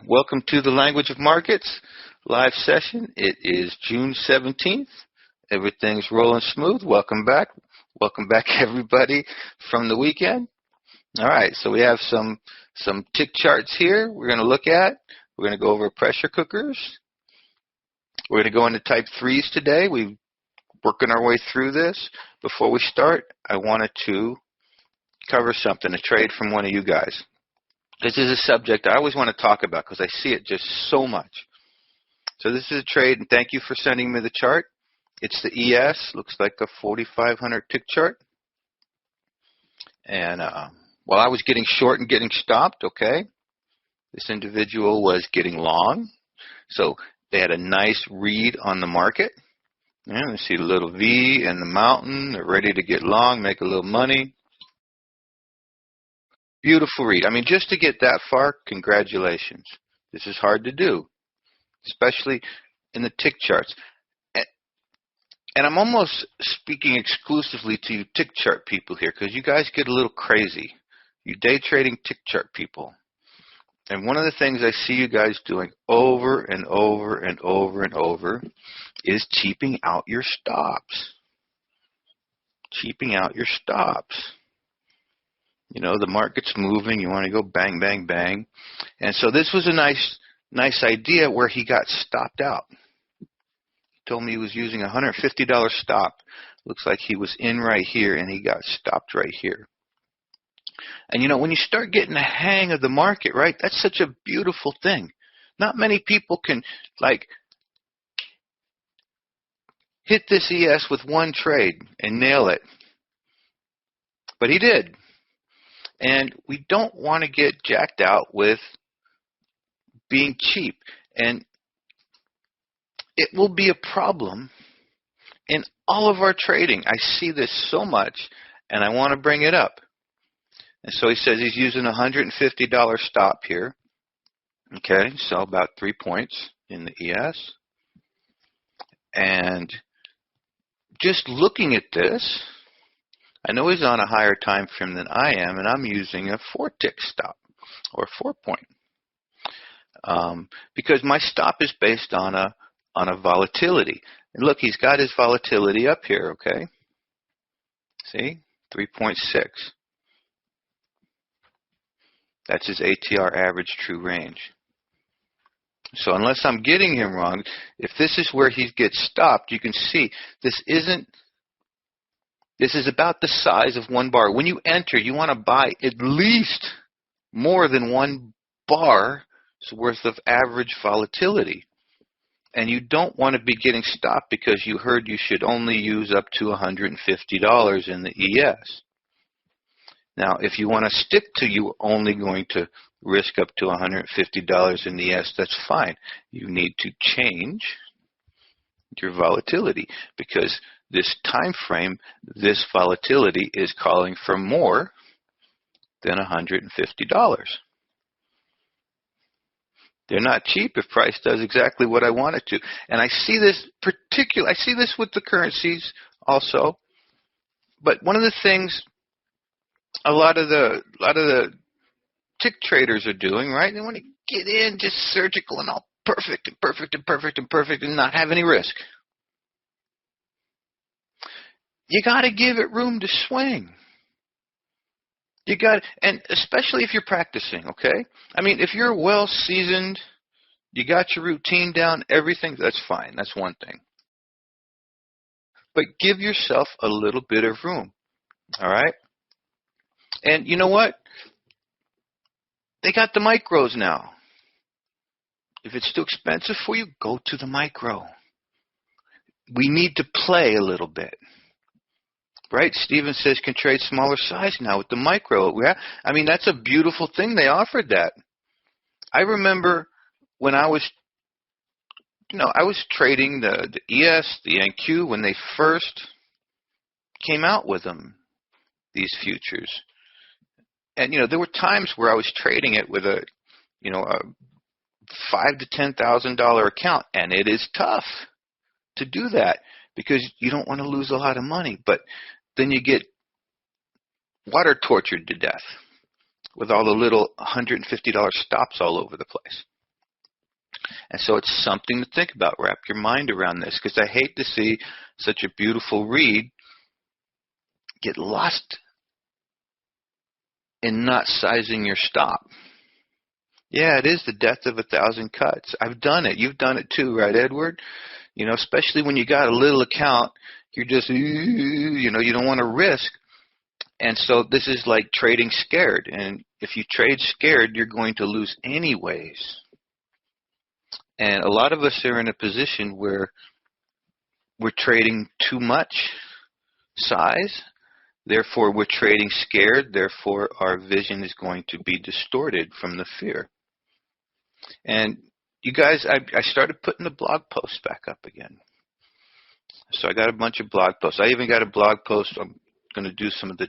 Welcome to the Language of Markets live session. It is June 17th. Everything's rolling smooth. Welcome back. Welcome back, everybody, from the weekend. All right, so we have some tick charts here we're going to look at. We're going to go over pressure cookers. We're going to go into type 3s today. We're working our way through this. Before we start, I wanted to cover something, a trade from one of you guys. This is a subject I always want to talk about because I see it just so much. So this is a trade, and thank you for sending me the chart. It's the ES, looks like a 4,500 tick chart. And while I was getting short and getting stopped, okay, this individual was getting long. So they had a nice read on the market. And you see the little V and the mountain. They're ready to get long, make a little money. Beautiful read. I mean, just to get that far, congratulations. This is hard to do, especially in the tick charts. And I'm almost speaking exclusively to you tick chart people here because you guys get a little crazy. You day trading tick chart people. And one of the things I see you guys doing over and over and over and over is cheaping out your stops. Cheaping out your stops. You know, the market's moving. You want to go bang, bang, bang. And so this was a nice idea where he got stopped out. He told me he was using a $150 stop. Looks like he was in right here, and he got stopped right here. And, you know, when you start getting the hang of the market, right, that's such a beautiful thing. Not many people can, like, hit this ES with one trade and nail it. But he did. And we don't want to get jacked out with being cheap. And it will be a problem in all of our trading. I see this so much, and I want to bring it up. And so he says he's using a $150 stop here. Okay, so about 3 points in the ES. And just looking at this, I know he's on a higher time frame than I am, and I'm using a 4-tick stop, or 4-point. Because my stop is based on a volatility. And look, he's got his volatility up here, okay? See? 3.6. That's his ATR average true range. So unless I'm getting him wrong, if this is where he gets stopped, you can see this is about the size of one bar. When you enter, you want to buy at least more than one bar's worth of average volatility. And you don't want to be getting stopped because you heard you should only use up to $150 in the ES. Now, if you want to stick to you only going to risk up to $150 in the ES, that's fine. You need to change your volatility because this time frame, this volatility is calling for more than $150. They're not cheap if price does exactly what I want it to. And I see this with the currencies also. But one of the things a lot of the tick traders are doing, right? They want to get in just surgical and all perfect and perfect and perfect and perfect and not have any risk. You got to give it room to swing. You got, and especially if you're practicing, okay? I mean, if you're well seasoned, you got your routine down, everything, that's fine. That's one thing. But give yourself a little bit of room, all right? And you know what? They got the micros now. If it's too expensive for you, go to the micro. We need to play a little bit. Right? Steven says can trade smaller size now with the micro. I mean, that's a beautiful thing. They offered that. I remember when I was trading the ES, the NQ, when they first came out with them, these futures. And, you know, there were times where I was trading it with a $5,000 to $10,000 account, and it is tough to do that because you don't want to lose a lot of money. But then you get water tortured to death with all the little $150 stops all over the place. And so it's something to think about. Wrap your mind around this, because I hate to see such a beautiful read get lost in not sizing your stop. Yeah, it is the death of 1,000 cuts. I've done it. You've done it too, right, Edward? You know, especially when you got a little account, you're just, you know, you don't want to risk. And so this is like trading scared. And if you trade scared, you're going to lose anyways. And a lot of us are in a position where we're trading too much size. Therefore, we're trading scared. Therefore, our vision is going to be distorted from the fear. And you guys, I started putting the blog posts back up again. So I got a bunch of blog posts. I even got a blog post. I'm going to do some of the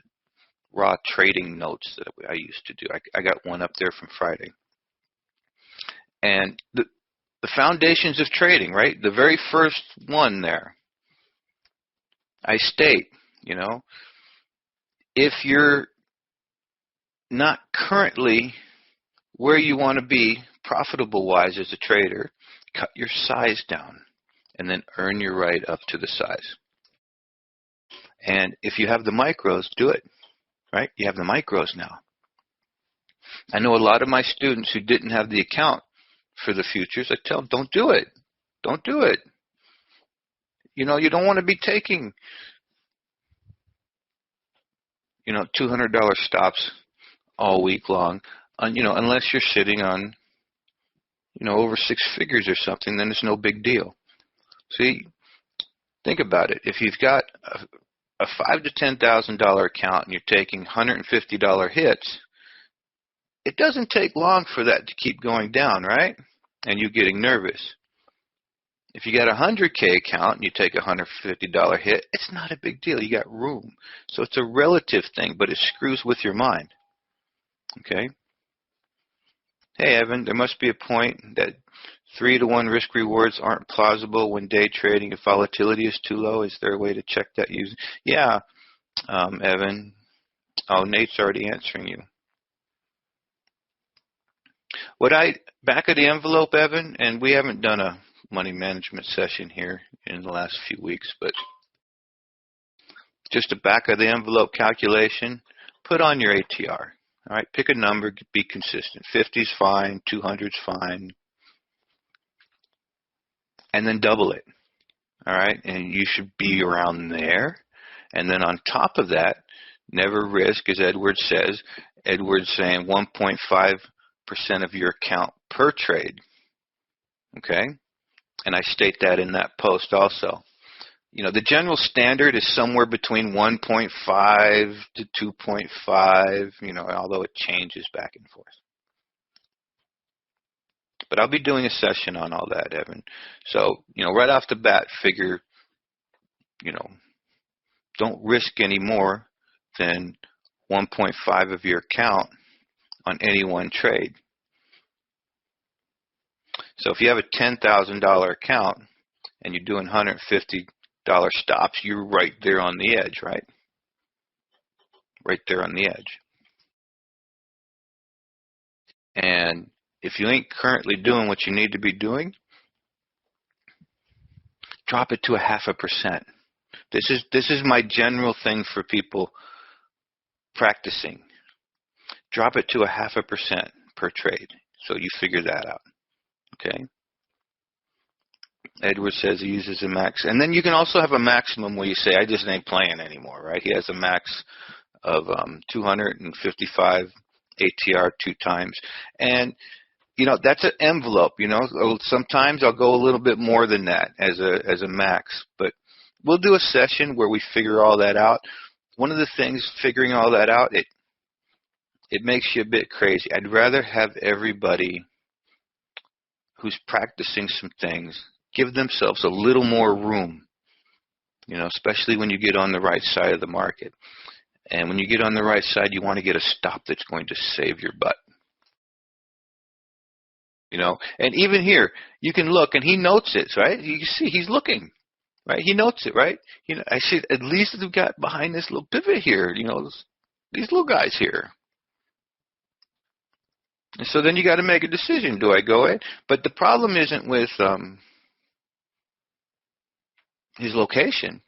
raw trading notes that I used to do. I got one up there from Friday. And the foundations of trading, right? The very first one there, I state, you know, if you're not currently where you want to be profitable-wise as a trader, cut your size down and then earn your right up to the size. And if you have the micros, do it, right? You have the micros now. I know a lot of my students who didn't have the account for the futures, I tell them, don't do it. Don't do it. You know, you don't want to be taking, you know, $200 stops all week long, you know, unless you're sitting on, you know, over six figures or something, then it's no big deal. See, think about it. If you've got a $5,000 to $10,000 account and you're taking $150 hits, it doesn't take long for that to keep going down, right? And you getting nervous. If you got a 100K account and you take a $150 hit, it's not a big deal. You got room. So it's a relative thing, but it screws with your mind. Okay? Hey, Evan, there must be a point that 3-to-1 risk rewards aren't plausible when day trading if volatility is too low. Is there a way to check that using? Yeah, Evan. Oh, Nate's already answering you. Back of the envelope, Evan, and we haven't done a money management session here in the last few weeks, but just a back of the envelope calculation, put on your ATR. All right, pick a number, be consistent. 50's fine, 200's fine, and then double it. All right, and you should be around there. And then on top of that, never risk, as Edward says. Edward's saying 1.5% of your account per trade. Okay, and I state that in that post also. You know, the general standard is somewhere between 1.5 to 2.5, you know, although it changes back and forth. But I'll be doing a session on all that, Evan. So, you know, right off the bat, figure, you know, don't risk any more than 1.5 of your account on any one trade. So if you have a $10,000 account and you're doing $150 stops, you're right there on the edge, right? Right there on the edge. And if you ain't currently doing what you need to be doing, drop it to 0.5%. This is my general thing for people practicing. Drop it to 0.5% per trade. So you figure that out. Okay? Edward says he uses a max. And then you can also have a maximum where you say, I just ain't playing anymore, right? He has a max of 255 ATR 2 times. And, you know, that's an envelope, you know. Sometimes I'll go a little bit more than that as a max. But we'll do a session where we figure all that out. One of the things, figuring all that out, it makes you a bit crazy. I'd rather have everybody who's practicing some things give themselves a little more room, you know, especially when you get on the right side of the market. And when you get on the right side, you want to get a stop that's going to save your butt. You know, and even here, you can look, and he notes it, right? You can see he's looking, right? He notes it, right? You know, I see at least we've got behind this little pivot here, you know, these little guys here. And so then you got to make a decision. Do I go in? But the problem isn't with his location.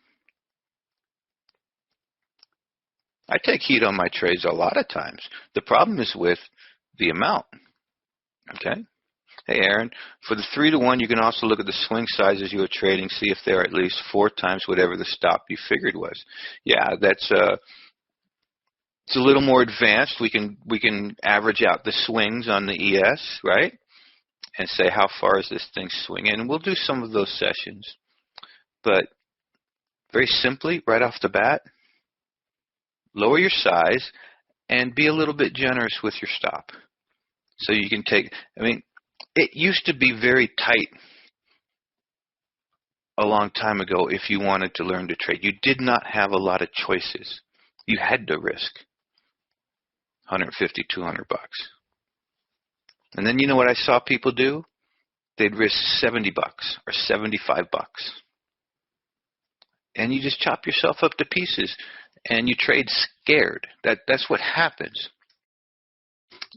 I take heat on my trades a lot of times. The problem is with the amount. Okay? Hey, Aaron, for the 3-to-1, you can also look at the swing sizes you are trading, see if they're at least 4 times whatever the stop you figured was. Yeah, that's it's a little more advanced. We can average out the swings on the ES, right? And say how far is this thing swinging. And we'll do some of those sessions. But very simply, right off the bat, lower your size and be a little bit generous with your stop. So you can take, I mean, it used to be very tight a long time ago if you wanted to learn to trade. You did not have a lot of choices. You had to risk 150, 200 bucks. And then you know what I saw people do? They'd risk 70 bucks or 75 bucks. And you just chop yourself up to pieces and you trade scared. That's what happens.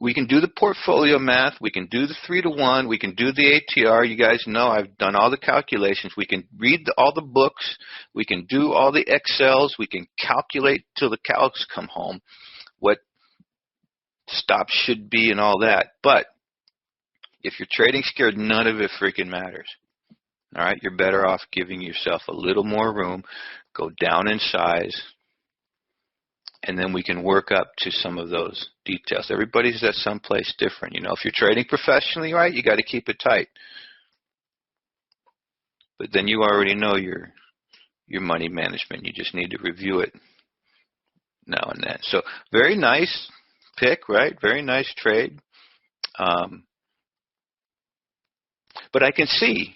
We can do the portfolio math. We can do the 3-to-1. We can do the ATR. You guys know I've done all the calculations. We can read all the books. We can do all the Excels. We can calculate till the cows come home what stops should be and all that. But if you're trading scared, none of it freaking matters. All right? You're better off giving yourself a little more room. Go down in size. And then we can work up to some of those details. Everybody's at some place different. You know, if you're trading professionally, right, you got to keep it tight. But then you already know your money management. You just need to review it now and then. So very nice pick, right? Very nice trade. But I can see,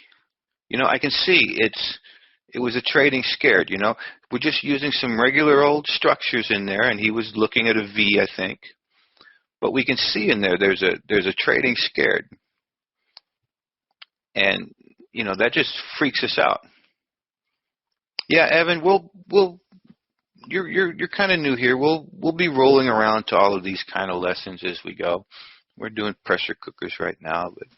it was a trading scared, We're just using some regular old structures in there, and he was looking at a V, I think. But we can see in there's a trading scared. And, that just freaks us out. Yeah, Evan, you're kind of new here. We'll be rolling around to all of these kind of lessons as we go. We're doing pressure cookers right now, but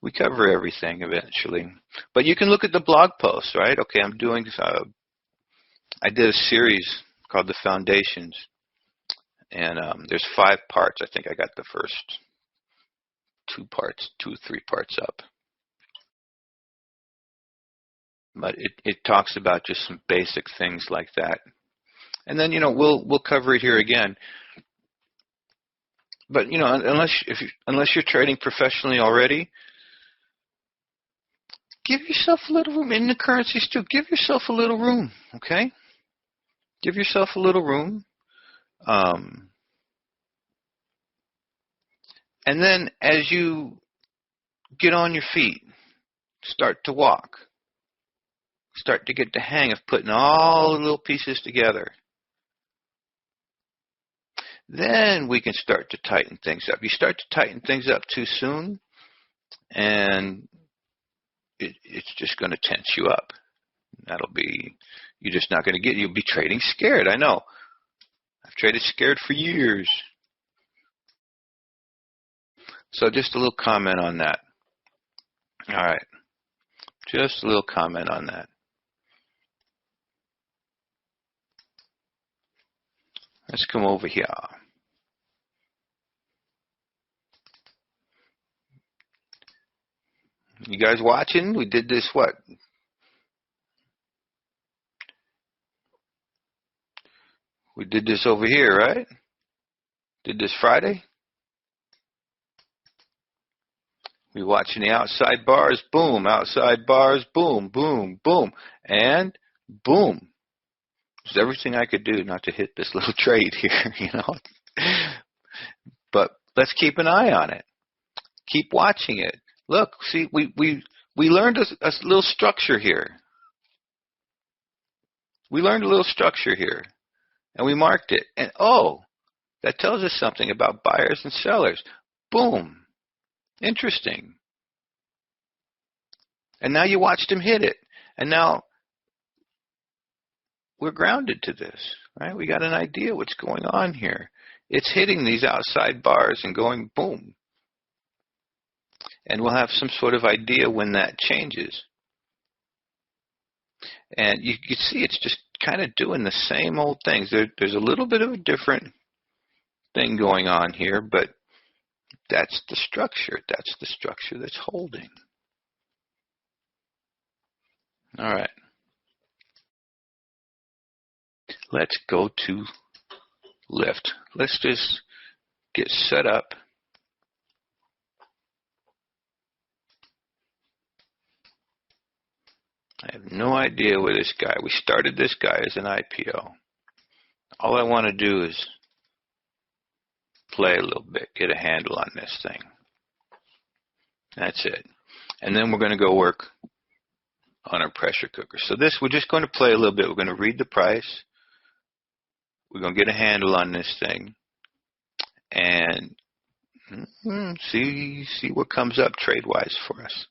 we cover everything eventually. But you can look at the blog post, right? Okay, I did a series called The Foundations, and there's 5 parts. I think I got the first 2 or 3 parts up. But it talks about just some basic things like that. And then, we'll cover it here again. But, unless you're trading professionally already, give yourself a little room. In the currencies too, give yourself a little room, okay? Give yourself a little room. And then as you get on your feet, start to walk. Start to get the hang of putting all the little pieces together. Then we can start to tighten things up. You start to tighten things up too soon, and it's just going to tense you up. You're just not going to you'll be trading scared. I know. I've traded scared for years. So just a little comment on that. All right. Just a little comment on that. Let's come over here. You guys watching? We did this, what? We did this over here, right? Did this Friday? We watching the outside bars, boom, outside bars, boom, boom, boom, and boom. There's everything I could do not to hit this little trade here, But let's keep an eye on it. Keep watching it. Look, see, we learned a little structure here. We learned a little structure here, and we marked it. And, that tells us something about buyers and sellers. Boom. Interesting. And now you watched him hit it. And now we're grounded to this, right? We got an idea what's going on here. It's hitting these outside bars and going boom. and we'll have some sort of idea when that changes. And you can see it's just kind of doing the same old things. There's a little bit of a different thing going on here, but that's the structure. That's the structure that's holding. All right. Let's go to lift. Let's just get set up. I have no idea where this guy, we started this guy as an IPO. All I want to do is play a little bit, get a handle on this thing. That's it. And then we're going to go work on our pressure cooker. So this, we're just going to play a little bit. We're going to read the price. We're going to get a handle on this thing. And see what comes up trade-wise for us.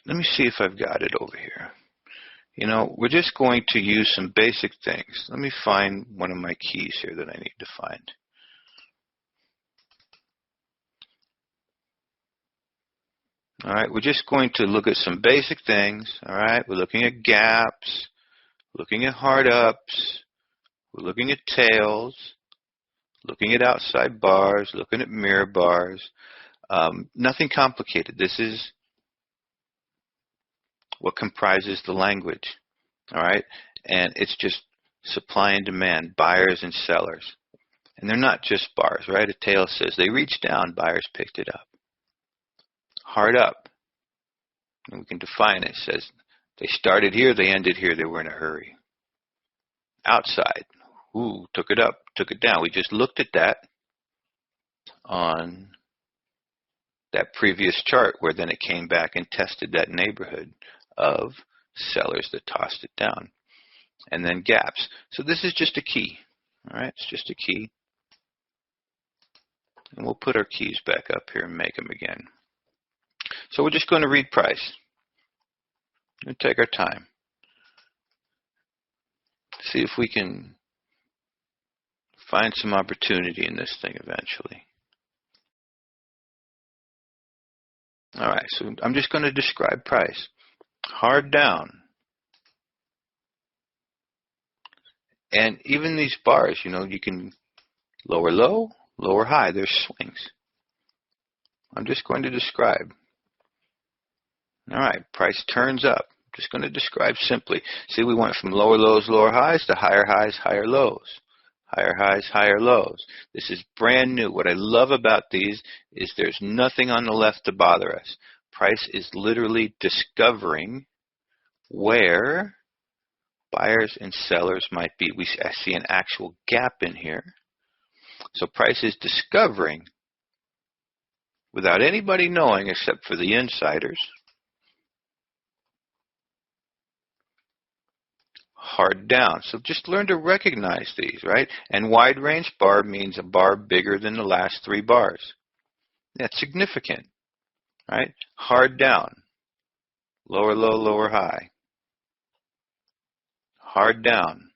Let me see if I've got it over here. You know, we're just going to use some basic things. Let me find one of my keys here that I need to find. All right, we're just going to look at some basic things. All right, we're looking at gaps, looking at hard ups, we're looking at tails, looking at outside bars, looking at mirror bars. Nothing complicated. This is what comprises the language, all right? And it's just supply and demand, buyers and sellers. And they're not just bars, right? A tail says they reached down, buyers picked it up. Hard up, and we can define it. It says they started here, they ended here, they were in a hurry. Outside, took it up, took it down. We just looked at that on that previous chart where then it came back and tested that neighborhood of sellers that tossed it down. And then gaps. So this is just a key. All right, it's just a key. And we'll put our keys back up here and make them again. So we're just going to read price. We'll take our time. See if we can find some opportunity in this thing eventually. All right, so I'm just going to describe price. Hard down. And even these bars, you know, you can lower low, lower high. There's swings. I'm just going to describe. All right, price turns up. I'm just going to describe simply. See, we went from lower lows, lower highs to higher highs, higher lows. Higher highs, higher lows. This is brand new. What I love about these is there's nothing on the left to bother us. Price is literally discovering where buyers and sellers might be. I see an actual gap in here. So price is discovering, without anybody knowing except for the insiders, hard down. So just learn to recognize these, right? And wide range bar means a bar bigger than the last three bars. That's significant, right? Hard down. Lower low, lower high. Hard down.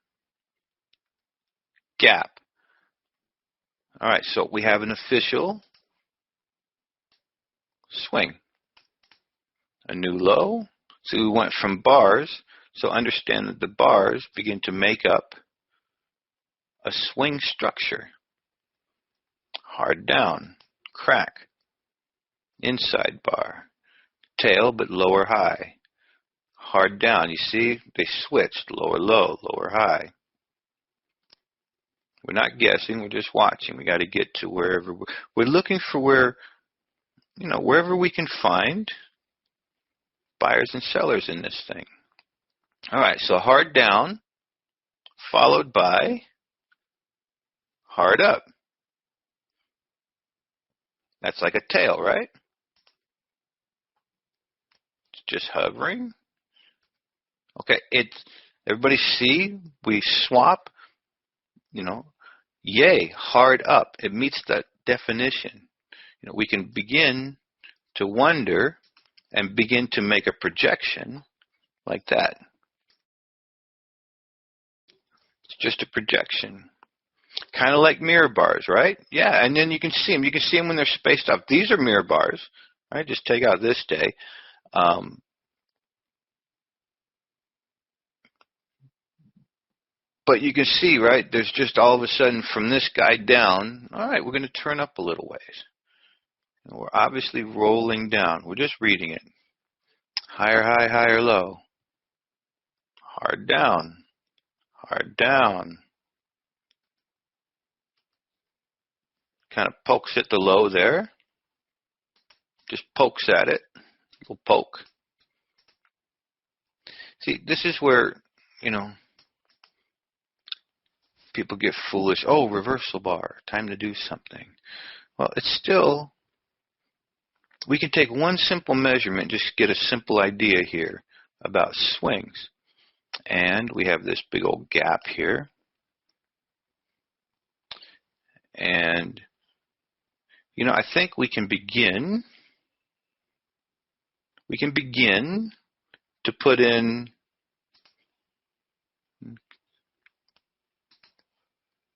Gap. All right, so we have an official swing. A new low. So we went from bars. So understand that the bars begin to make up a swing structure. Hard down. Crack. Inside bar. Tail, but lower high. Hard down. You see, they switched. Lower low, lower high. We're not guessing. We're just watching. We got to get to wherever we're looking for where, you know, wherever we can find buyers and sellers in this thing. All right, so hard down, followed by hard up. That's like a tail, right? It's just hovering. Okay, everybody see, we swap, you know, yay, hard up. It meets that definition. You know, we can begin to wonder and begin to make a projection like that. It's just a projection. Kind of like mirror bars, right? Yeah, and then you can see them. You can see them when they're spaced out. These are mirror bars, right? Just take out this day. But you can see, right, there's just all of a sudden from this guy down, all right, we're going to turn up a little ways. And we're obviously rolling down. We're just reading it. Higher high, higher low. Hard down. Hard down. Kind of pokes at the low there. Just pokes at it. We'll poke. See, this is where, people get foolish. Oh, reversal bar. Time to do something. Well, it's still, we can take one simple measurement, just get a simple idea here about swings. And we have this big old gap here. And, I think we can begin to put in,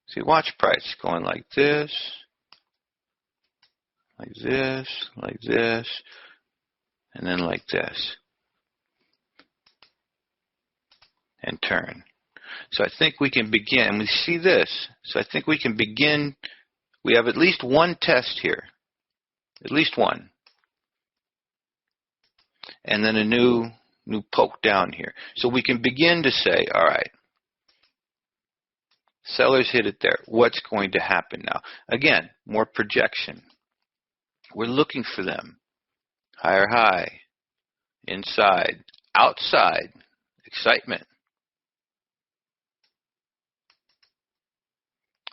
see, watch price going like this, like this, like this, and then like this, and turn. So I think we can begin, and we see this, so I think we can begin, we have at least one test here, at least one, and then a new poke down here. So we can begin to say, all right, sellers hit it there. What's going to happen now? Again, more projection. We're looking for them. Higher high, inside, outside, excitement.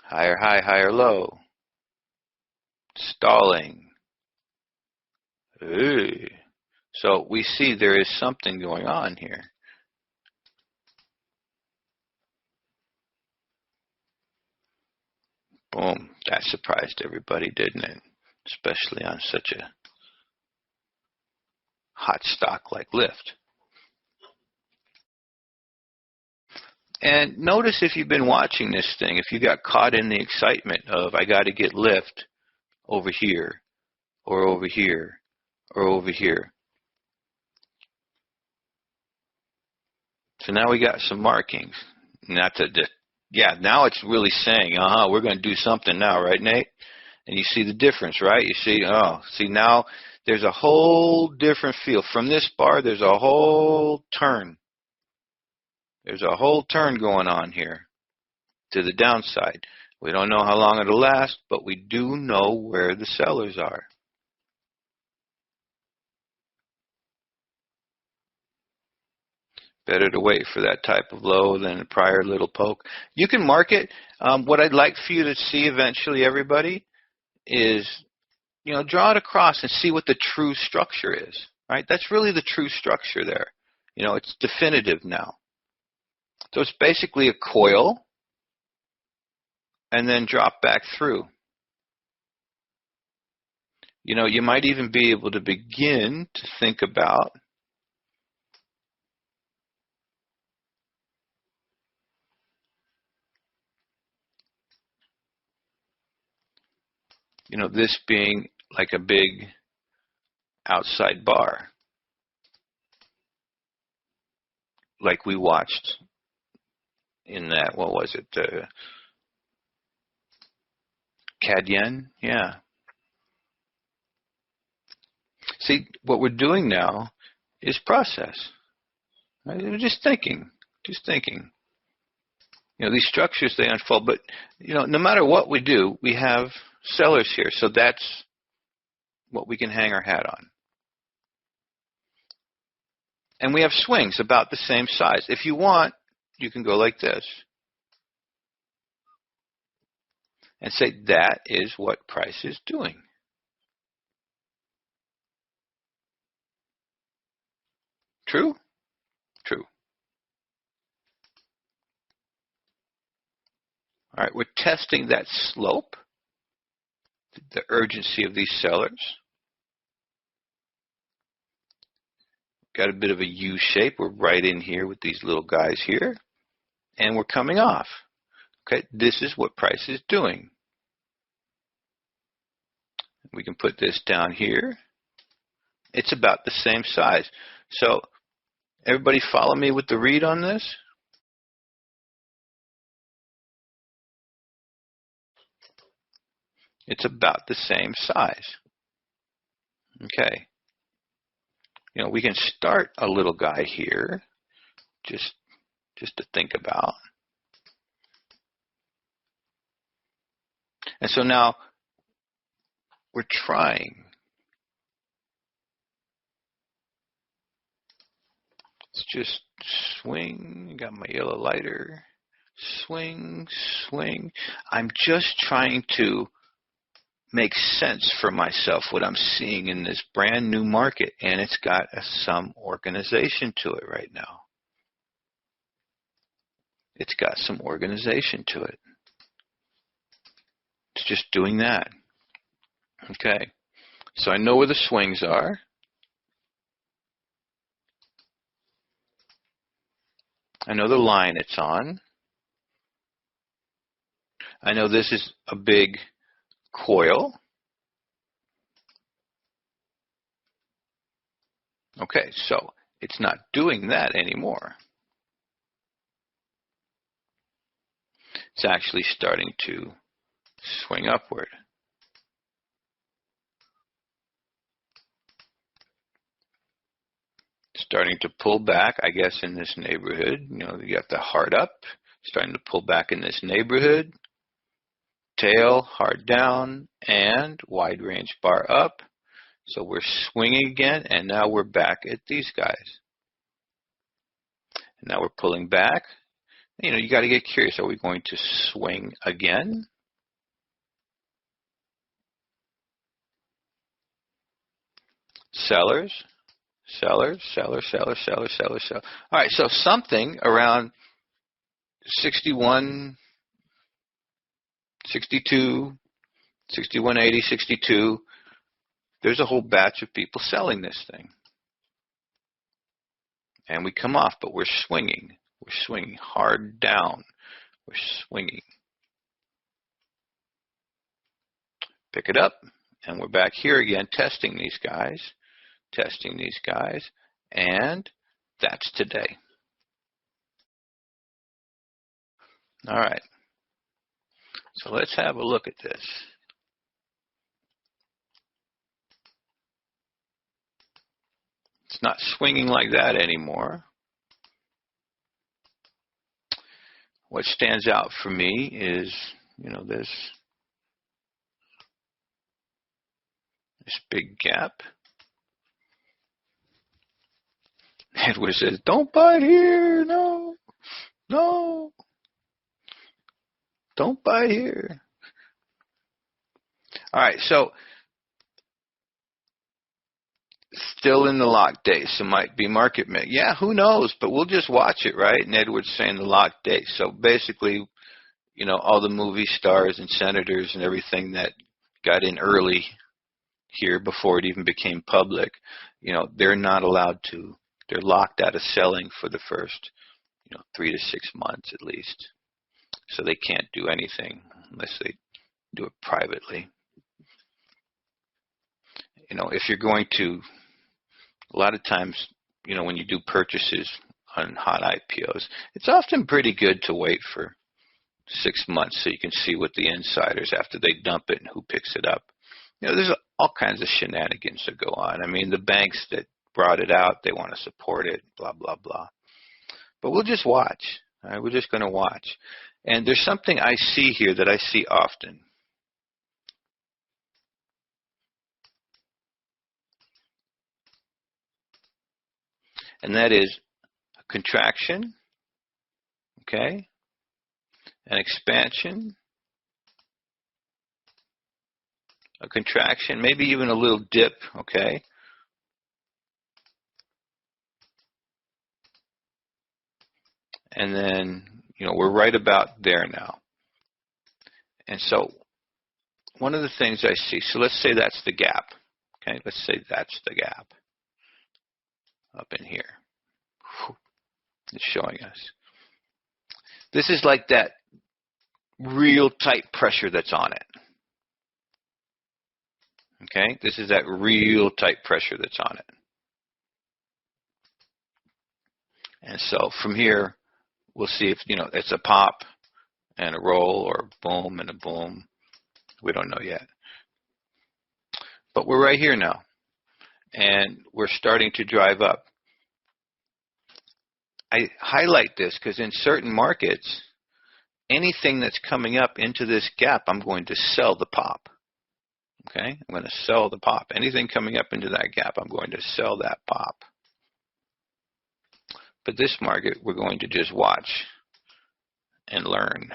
Higher high, higher low, stalling. Ooh. So we see there is something going on here. Boom. That surprised everybody, didn't it? Especially on such a hot stock like Lyft. And notice if you've been watching this thing, if you got caught in the excitement of, I got to get Lyft over here, or over here, or over here. So now we got some markings. Not to, yeah, now it's really saying, we're going to do something now, right, Nate? And you see the difference, right? You see, see now there's a whole different feel. From this bar, there's a whole turn. There's a whole turn going on here to the downside. We don't know how long it'll last, but we do know where the sellers are. Better to wait for that type of low than a prior little poke. You can mark it. What I'd like for you to see eventually, everybody, is, draw it across and see what the true structure is. Right? That's really the true structure there. It's definitive now. So it's basically a coil and then drop back through. You might even be able to begin to think about this being like a big outside bar, like we watched in that, what was it, CAD yen? Yeah. See, what we're doing now is process. Right? We're just thinking. These structures, they unfold, but, no matter what we do, we have sellers here, so that's what we can hang our hat on. And we have swings about the same size. If you want, you can go like this and say that is what price is doing. True? True. All right, we're testing that slope, the urgency of these sellers. Got a bit of a U shape. We're right in here with these little guys here. And we're coming off. Okay, this is what price is doing. We can put this down here. It's about the same size. So everybody follow me with the read on this? It's about the same size. Okay. You know, we can start a little guy here, just to think about. And so now we're trying. Let's just swing. Got my yellow lighter. Swing, swing. I'm just trying to make sense for myself what I'm seeing in this brand new market, and it's got some organization to it right now. It's got some organization to it. It's just doing that. Okay, so I know where the swings are. I know the line it's on. I know this is a big coil. Okay, so it's not doing that anymore. It's actually starting to swing upward. Starting to pull back, I guess, in this neighborhood. You know, you got the hard up, starting to pull back in this neighborhood. Tail, hard down, and wide range bar up. So we're swinging again, and now we're back at these guys. And now we're pulling back. You know, you got to get curious. Are we going to swing again? Sellers, sellers, sellers, sellers, sellers, sellers, sellers. All right, so something around 61, 62, 61.80, 62. There's a whole batch of people selling this thing. And we come off, but we're swinging. We're swinging hard down. We're swinging. Pick it up, and we're back here again testing these guys, and that's today. All right. So let's have a look at this. It's not swinging like that anymore. What stands out for me is, you know, this big gap. Edward says, "Don't buy here. No, no. Don't buy here." All right, so still in the lock date, so might be market make. Yeah, who knows? But we'll just watch it, right? And Edward's saying the lock date. So basically, you know, all the movie stars and senators and everything that got in early here before it even became public, you know, they're not allowed to. They're locked out of selling for the first, you know, 3 to 6 months at least. So they can't do anything unless they do it privately. You know, if you're going to, a lot of times, you know, when you do purchases on hot IPOs, it's often pretty good to wait for 6 months so you can see what the insiders, after they dump it, and who picks it up. You know, there's all kinds of shenanigans that go on. I mean, the banks that brought it out, they want to support it, blah, blah, blah. But we'll just watch. All right? We're just going to watch. And there's something I see here that I see often. And that is a contraction, okay, an expansion, a contraction, maybe even a little dip, okay, and then, you know, we're right about there now. And so one of the things I see, so let's say that's the gap, okay, let's say that's the gap up in here. It's showing us. This is like that real tight pressure that's on it. Okay, this is that real tight pressure that's on it. And so from here, we'll see if, it's a pop and a roll or a boom and a boom. We don't know yet. But we're right here now. And we're starting to drive up. I highlight this because in certain markets, anything that's coming up into this gap, I'm going to sell the pop. Okay, I'm going to sell the pop. Anything coming up into that gap, I'm going to sell that pop. But this market, we're going to just watch and learn.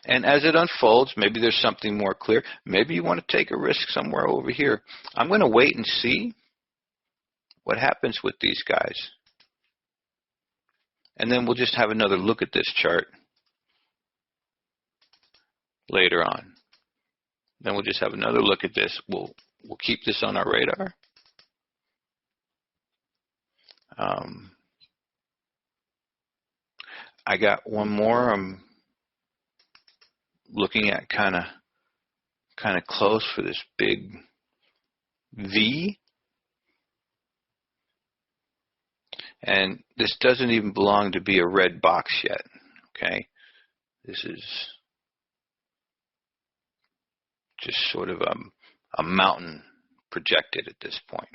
And as it unfolds, maybe there's something more clear. Maybe you want to take a risk somewhere over here. I'm going to wait and see what happens with these guys. And then we'll just have another look at this chart later on. Then we'll just have another look at this. We'll keep this on our radar. I got one more I'm looking at kind of close for this big V. And this doesn't even belong to be a red box yet. Okay, this is just sort of a mountain projected at this point.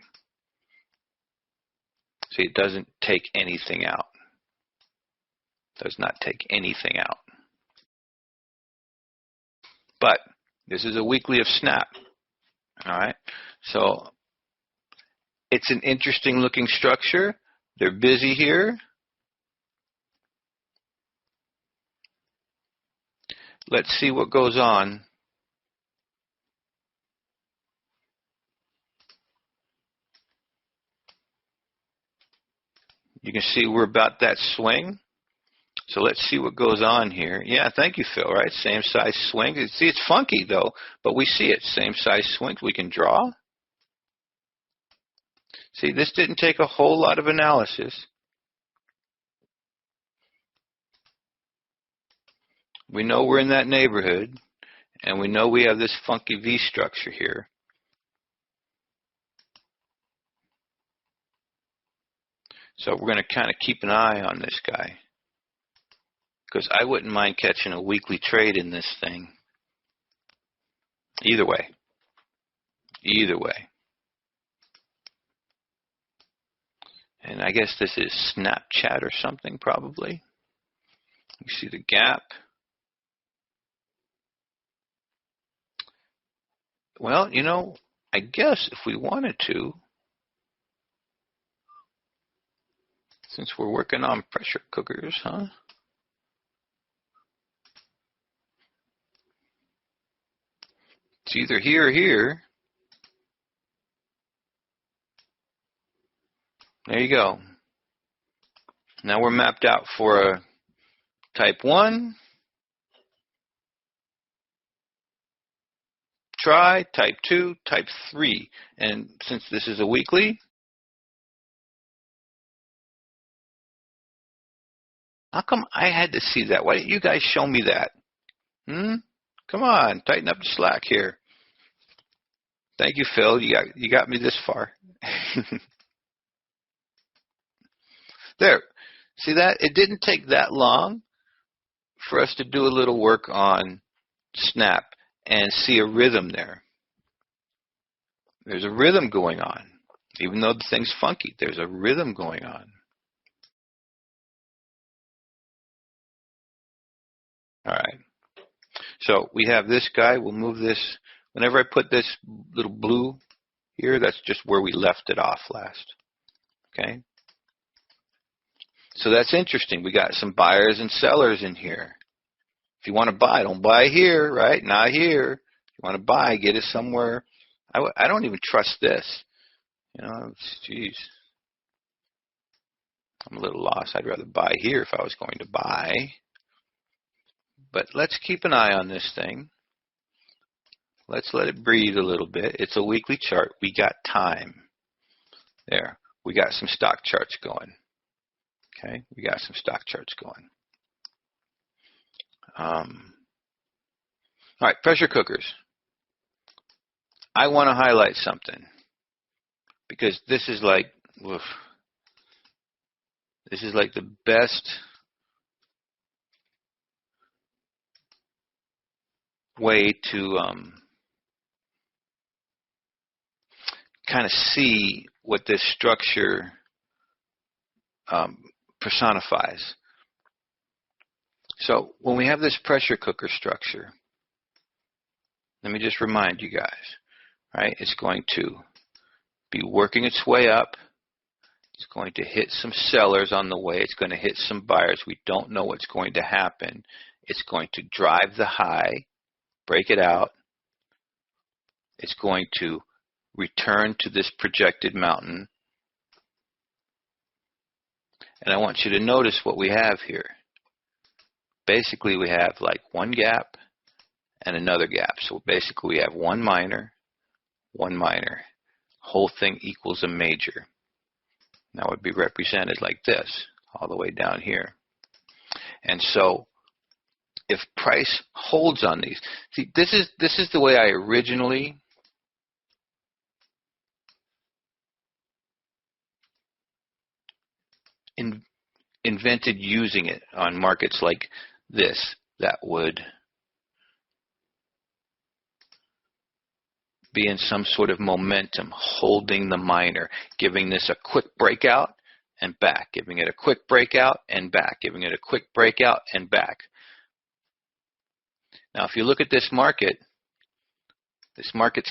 See, it doesn't take anything out. Does not take anything out. But this is a weekly of snap. All right, so it's an interesting looking structure. They're busy here. Let's see what goes on. You can see we're about that swing. So let's see what goes on here. Yeah, thank you, Phil, right? Same size swing. See, it's funky, though, but we see it. Same size swings. We can draw. See, this didn't take a whole lot of analysis. We know we're in that neighborhood, and we know we have this funky V structure here. So we're going to kind of keep an eye on this guy, because I wouldn't mind catching a weekly trade in this thing. Either way. Either way. And I guess this is Snapchat or something, probably. You see the gap. Well, I guess if we wanted to, since we're working on pressure cookers, huh? It's either here or here. There you go. Now we're mapped out for a type 1. Try, type 2, type 3. And since this is a weekly, how come I had to see that? Why didn't you guys show me that? Come on, tighten up the slack here. Thank you, Phil. You got me this far. There. See that? It didn't take that long for us to do a little work on snap and see a rhythm there. There's a rhythm going on. Even though the thing's funky, there's a rhythm going on. All right. So we have this guy. We'll move this. Whenever I put this little blue here, that's just where we left it off last. Okay? So that's interesting. We got some buyers and sellers in here. If you want to buy, don't buy here, right? Not here. If you want to buy, get it somewhere. I don't even trust this. Geez. I'm a little lost. I'd rather buy here if I was going to buy. But let's keep an eye on this thing. Let's let it breathe a little bit. It's a weekly chart. We got time. There. We got some stock charts going. Okay? We got some stock charts going. All right, pressure cookers. I want to highlight something because this is like, oof, this is like the best way to kind of see what this structure personifies. So when we have this pressure cooker structure, let me just remind you guys, right? It's going to be working its way up. It's going to hit some sellers on the way. It's going to hit some buyers. We don't know what's going to happen. It's going to drive the high, break it out. It's going to return to this projected mountain. And I want you to notice what we have here. Basically, we have like one gap and another gap. So basically, we have one minor, one minor. Whole thing equals a major. Now it would be represented like this, all the way down here. And so, if price holds on these, see, this is the way I originally invented using it on markets like this that would be in some sort of momentum, holding the minor, giving this a quick breakout and back, giving it a quick breakout and back, giving it a quick breakout and back. Now, if you look at this market's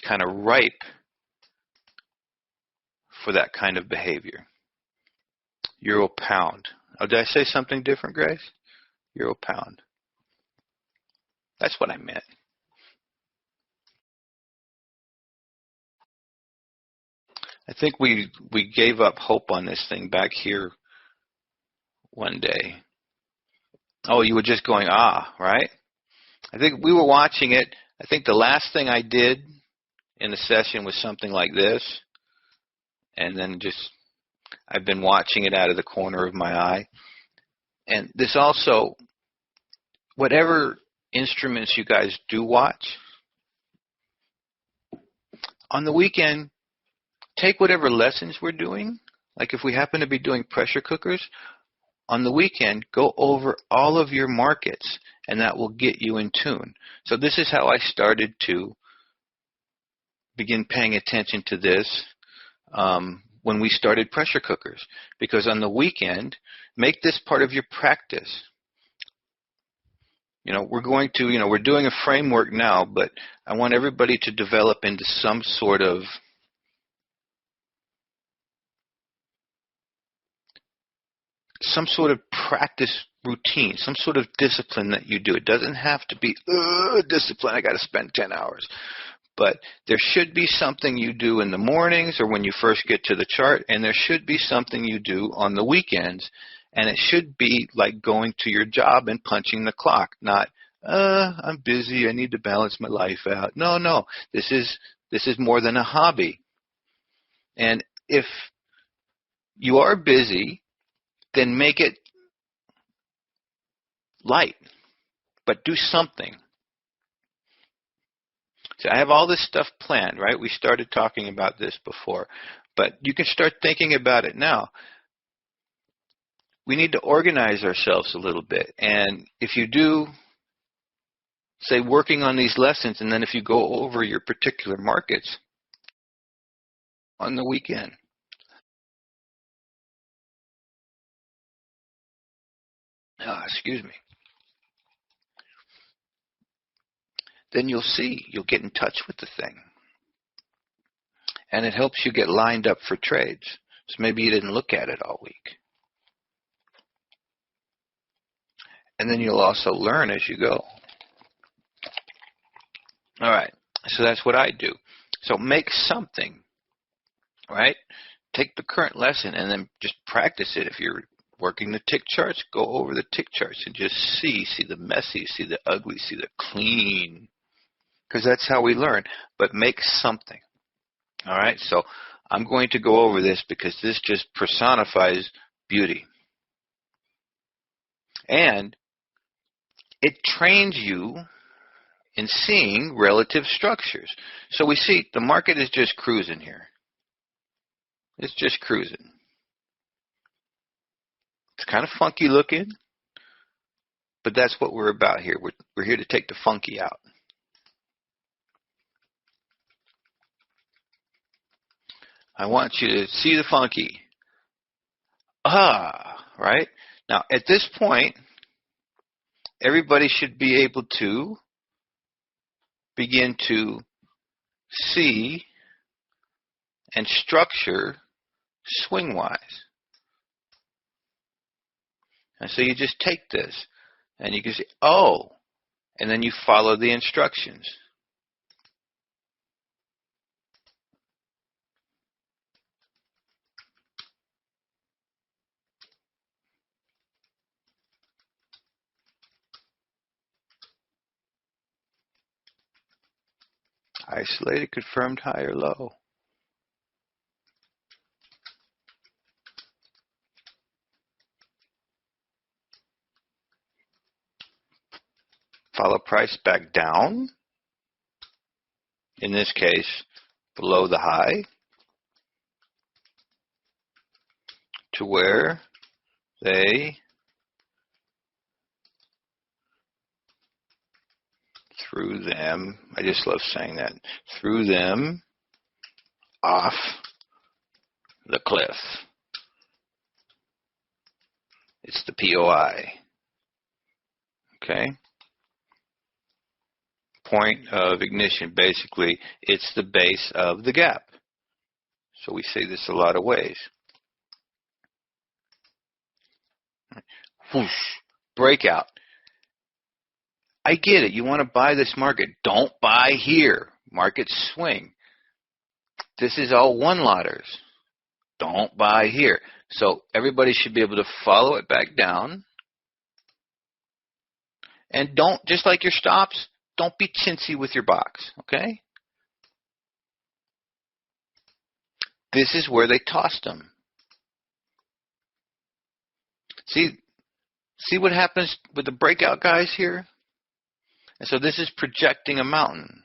kind of ripe for that kind of behavior. Euro pound. Oh, did I say something different, Grace? Euro pound. That's what I meant. I think we gave up hope on this thing back here one day. Oh, you were just going, right? I think we were watching it. I think the last thing I did in the session was something like this. And then I've been watching it out of the corner of my eye. And this also, whatever instruments you guys do watch, on the weekend, take whatever lessons we're doing. Like if we happen to be doing pressure cookers, on the weekend, go over all of your markets, and that will get you in tune. So this is how I started to begin paying attention to this when we started pressure cookers. Because on the weekend, make this part of your practice. We're going to, we're doing a framework now, but I want everybody to develop into some sort of practice routine, some sort of discipline that you do. It doesn't have to be discipline, I got to spend 10 hours. But there should be something you do in the mornings or when you first get to the chart, and there should be something you do on the weekends. And it should be like going to your job and punching the clock, not, I'm busy, I need to balance my life out. No, this is more than a hobby. And if you are busy, then make it light, but do something. So I have all this stuff planned, right? We started talking about this before, but you can start thinking about it now. We need to organize ourselves a little bit. And if you do, say, working on these lessons, and then if you go over your particular markets on the weekend, excuse me, then you'll get in touch with the thing. And it helps you get lined up for trades. So maybe you didn't look at it all week. And then you'll also learn as you go. All right, so that's what I do. So make something, right? Take the current lesson and then just practice it. If you're working the tick charts, go over the tick charts and just see the messy, see the ugly, see the clean. Because that's how we learn. But make something. All right, so I'm going to go over this because this just personifies beauty. And it trains you in seeing relative structures. So we see the market is just cruising here. It's just cruising. It's kind of funky looking, but that's what we're about here. We're here to take the funky out. I want you to see the funky. Right? Now, at this point, everybody should be able to begin to see and structure swing-wise. And so you just take this, and you can see, oh, and then you follow the instructions. Isolated, confirmed high or low. Follow price back down. In this case, below the high to where they threw them, I just love saying that, threw them off the cliff. It's the POI. Okay? Point of ignition, basically, it's the base of the gap. So we say this a lot of ways. Whoosh, breakout. I get it. You want to buy this market. Don't buy here. Markets swing. This is all one-lotters. Don't buy here. So everybody should be able to follow it back down. And don't, just like your stops, don't be chintzy with your box, okay? This is where they tossed them. See what happens with the breakout guys here? And so this is projecting a mountain.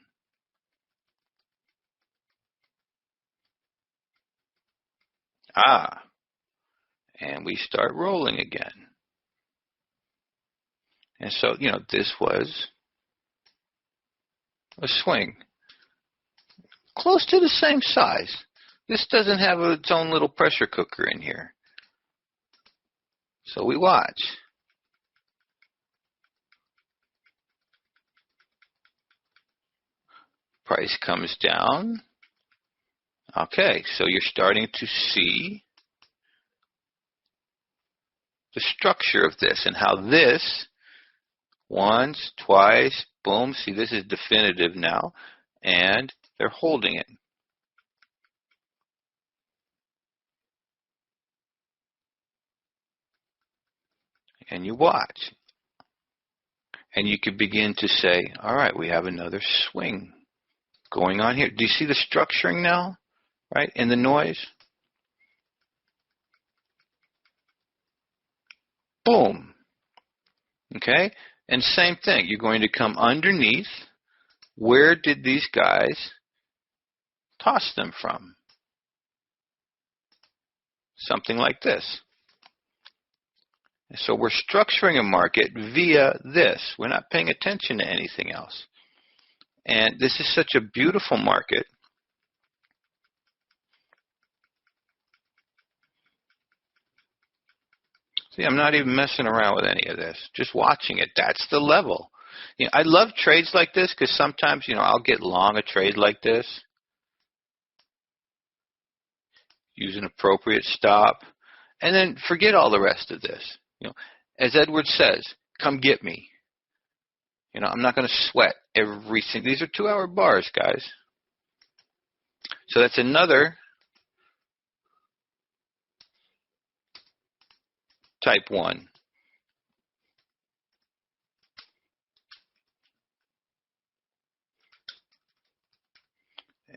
And we start rolling again. And so, you know, this was a swing. Close to the same size. This doesn't have its own little pressure cooker in here. So we watch. Price comes down. Okay, so you're starting to see the structure of this and how this, once, twice, boom, see this is definitive now, and they're holding it. And you watch. And you could begin to say, all right, we have another swing going on here. Do you see the structuring now, right, in the noise? Boom. Okay? And same thing. You're going to come underneath. Where did these guys toss them from? Something like this. So we're structuring a market via this. We're not paying attention to anything else. And this is such a beautiful market. See, I'm not even messing around with any of this. Just watching it. That's the level. You know, I love trades like this because sometimes, you know, I'll get long a trade like this. Use an appropriate stop. And then forget all the rest of this. You know, as Edward says, come get me. You know, I'm not going to sweat every single. These are 2-hour bars, guys. So that's another type 1.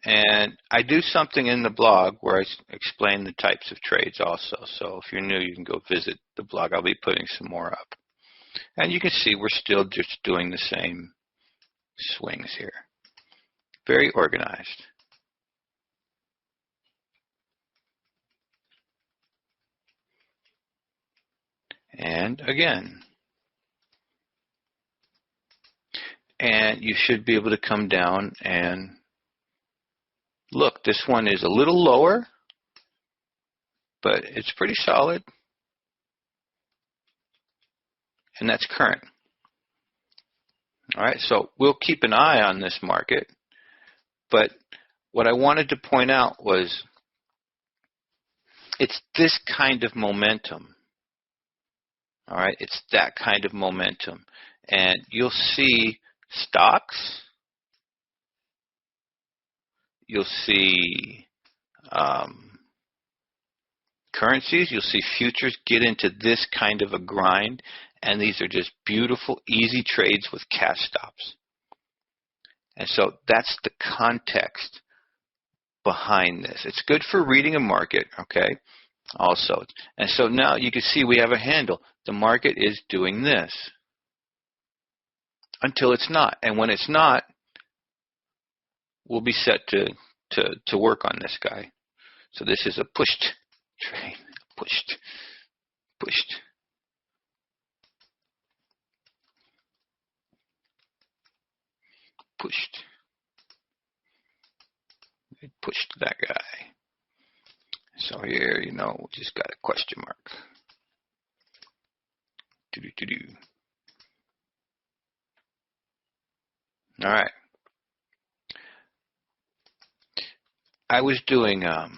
And I do something in the blog where I explain the types of trades also. So if you're new, you can go visit the blog. I'll be putting some more up. And you can see we're still just doing the same swings here. Very organized. And again. And you should be able to come down and look. This one is a little lower, but it's pretty solid. And that's current. All right, so we'll keep an eye on this market. But what I wanted to point out was it's this kind of momentum. All right, it's that kind of momentum. And you'll see stocks, you'll see currencies, you'll see futures get into this kind of a grind, and these are just beautiful, easy trades with cash stops. And so that's the context behind this. It's good for reading a market, okay, also. And so now you can see we have a handle. The market is doing this until it's not. And when it's not, we'll be set to work on this guy. So this is a pushed trade. Pushed. It pushed that guy. So here, we just got a question mark. All right. I was doing, I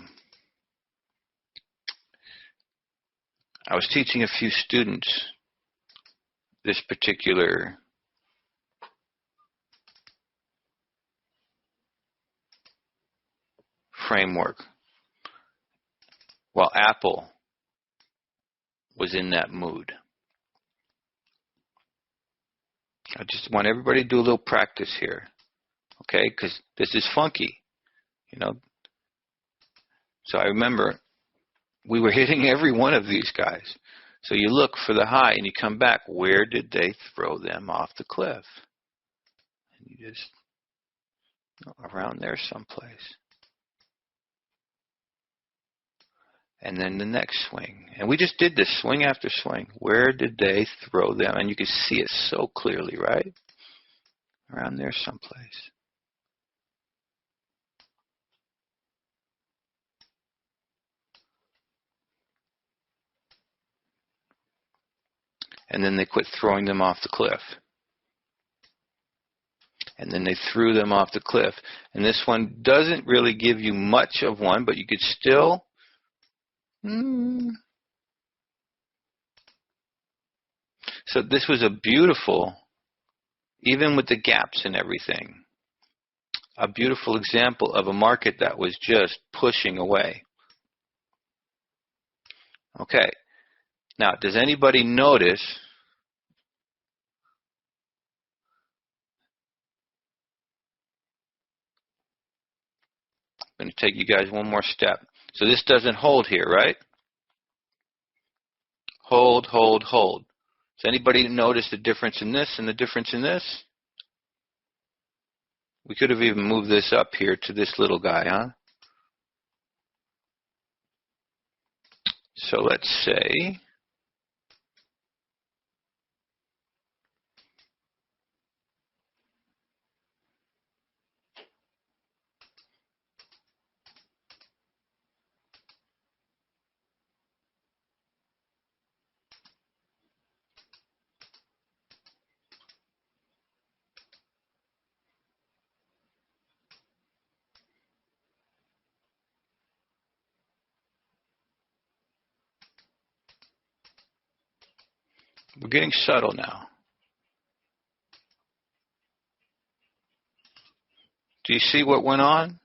was teaching a few students this particular framework while Apple was in that mood. I just want everybody to do a little practice here, okay? Because this is funky, So I remember we were hitting every one of these guys. So you look for the high and you come back. Where did they throw them off the cliff? And you just around there someplace. And then the next swing. And we just did this swing after swing. Where did they throw them? And you can see it so clearly, right? Around there someplace. And then they quit throwing them off the cliff. And then they threw them off the cliff. And this one doesn't really give you much of one, but you could still... So this was a beautiful, even with the gaps and everything, a beautiful example of a market that was just pushing away. Okay. Now, does anybody notice I'm going to take you guys one more step. So this doesn't hold here, right? Hold. Does anybody notice the difference in this and the difference in this? We could have even moved this up here to this little guy, huh? So let's say we're getting subtle now. Do you see what went on?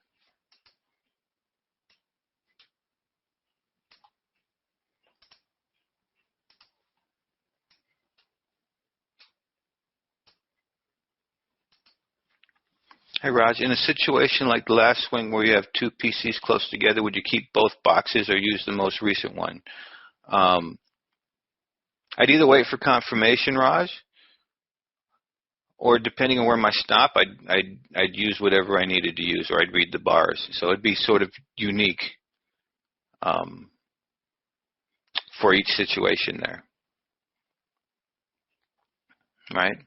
Hey, Raj, in a situation like the last swing where you have two PCs close together, would you keep both boxes or use the most recent one? I'd either wait for confirmation, Raj, or depending on where my stop, I'd use whatever I needed to use, or I'd read the bars. So it'd be sort of unique for each situation there, right?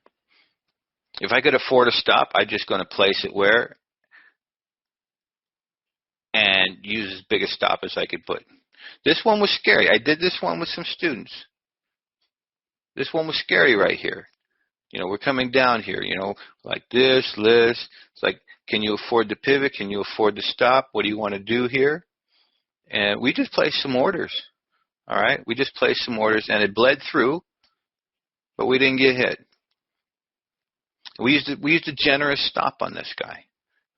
If I could afford a stop, I'm just going to place it where and use as big a stop as I could put. This one was scary. I did this one with some students. This one was scary right here. You know, we're coming down here, you know, like this. It's like, can you afford to pivot? Can you afford to stop? What do you want to do here? And we just placed some orders. All right, we just placed some orders, and it bled through, but we didn't get hit. We used a generous stop on this guy.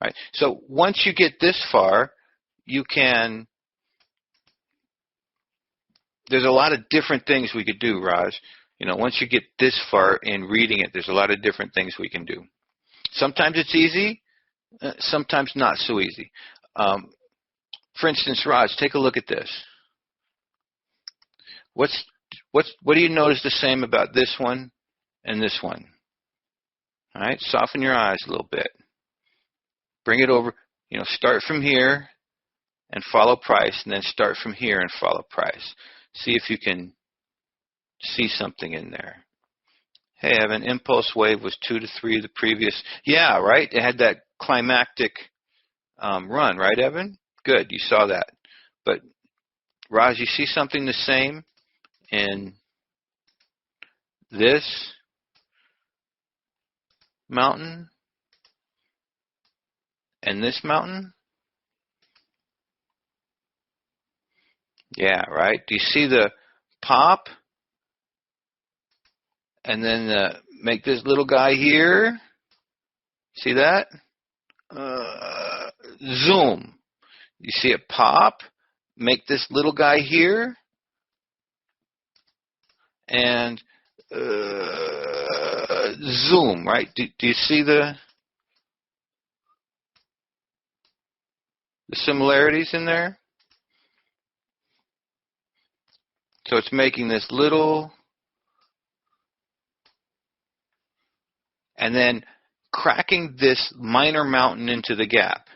Right. So once you get this far, you can. There's a lot of different things we could do, Raj. You know, once you get this far in reading it, there's a lot of different things we can do. Sometimes it's easy, sometimes not so easy. For instance, Raj, take a look at this. What do you notice the same about this one and this one? All right, soften your eyes a little bit. Bring it over, you know, start from here and follow price, and then start from here and follow price. See if you can see something in there. Hey, Evan, impulse wave was 2 to 3 the previous. Yeah, right? It had that climactic run, right, Evan? Good, you saw that. But, Raj, you see something the same in this mountain and this mountain? Yeah, right? Do you see the pop? And then make this little guy here. See that? Zoom. You see it pop. Make this little guy here. And zoom, right? Do you see the similarities in there? So it's making this little, and then cracking this minor mountain into the gap,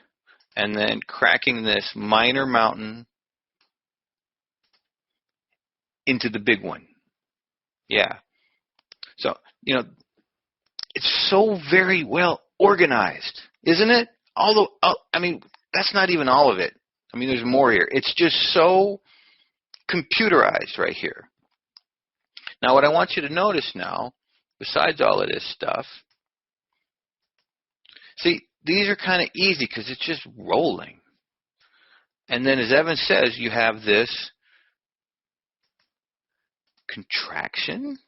and then cracking this minor mountain into the big one. Yeah. So, you know, it's so very well organized, isn't it? Although, I mean, that's not even all of it. I mean, there's more here. It's just so computerized right here. Now, what I want you to notice now, besides all of this stuff, see, these are kind of easy because it's just rolling. And then, as Evan says, you have this contraction,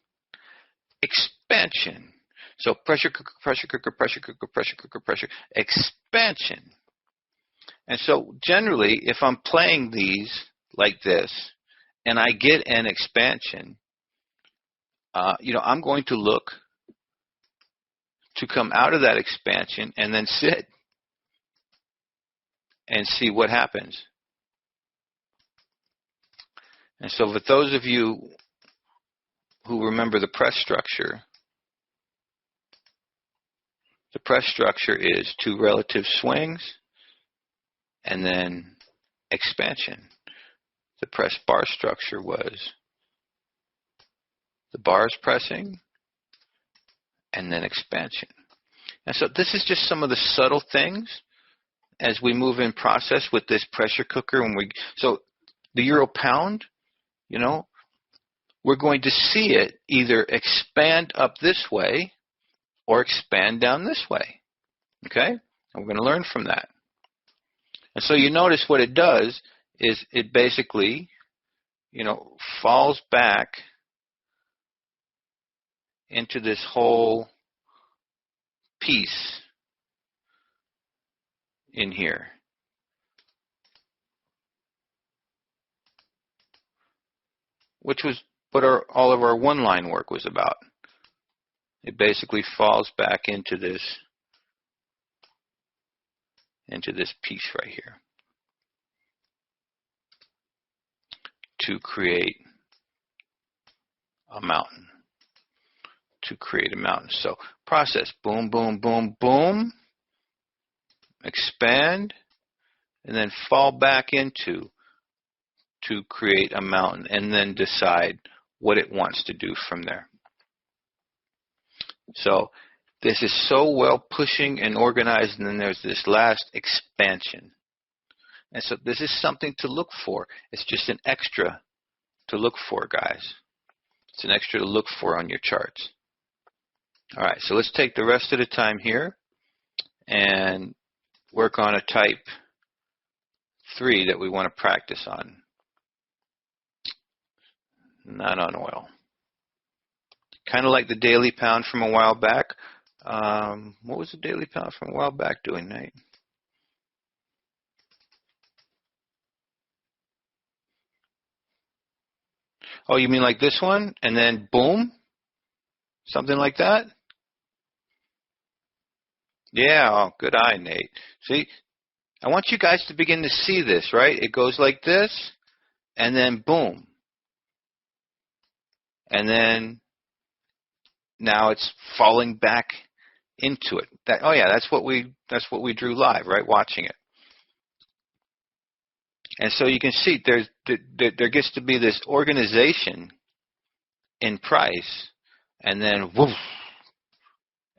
expansion. So pressure cooker, pressure cooker, pressure cooker, pressure cooker, pressure, expansion. And so generally, if I'm playing these like this, and I get an expansion, you know, I'm going to look to come out of that expansion and then sit and see what happens. And so for those of you who remember the press structure is 2 relative swings and then expansion. The press bar structure was the bars pressing and then expansion. And so this is just some of the subtle things as we move in process with this pressure cooker. So the euro pound, you know, we're going to see it either expand up this way or expand down this way. Okay? And we're going to learn from that. And so you notice what it does is it basically, you know, falls back into this whole piece in here. Which was what all of our one-line work was about. It basically falls back into this piece right here to create a mountain. To create a mountain. So process, boom, boom, boom, boom, expand, and then fall back into to create a mountain, and then decide what it wants to do from there. So this is so well pushing and organized, and then there's this last expansion. And so this is something to look for. It's just an extra to look for, guys. It's an extra to look for on your charts. All right, so let's take the rest of the time here and work on a type 3 that we want to practice on. Not on oil. Kind of like the daily pound from a while back. What was the daily pound from a while back doing, Nate? Oh, you mean like this one? And then boom? Something like that? Yeah, oh, good eye, Nate. See, I want you guys to begin to see this, right? It goes like this, and then boom. And then now it's falling back into it. Oh yeah, that's what we drew live, right? Watching it. And so you can see there gets to be this organization in price, and then woof,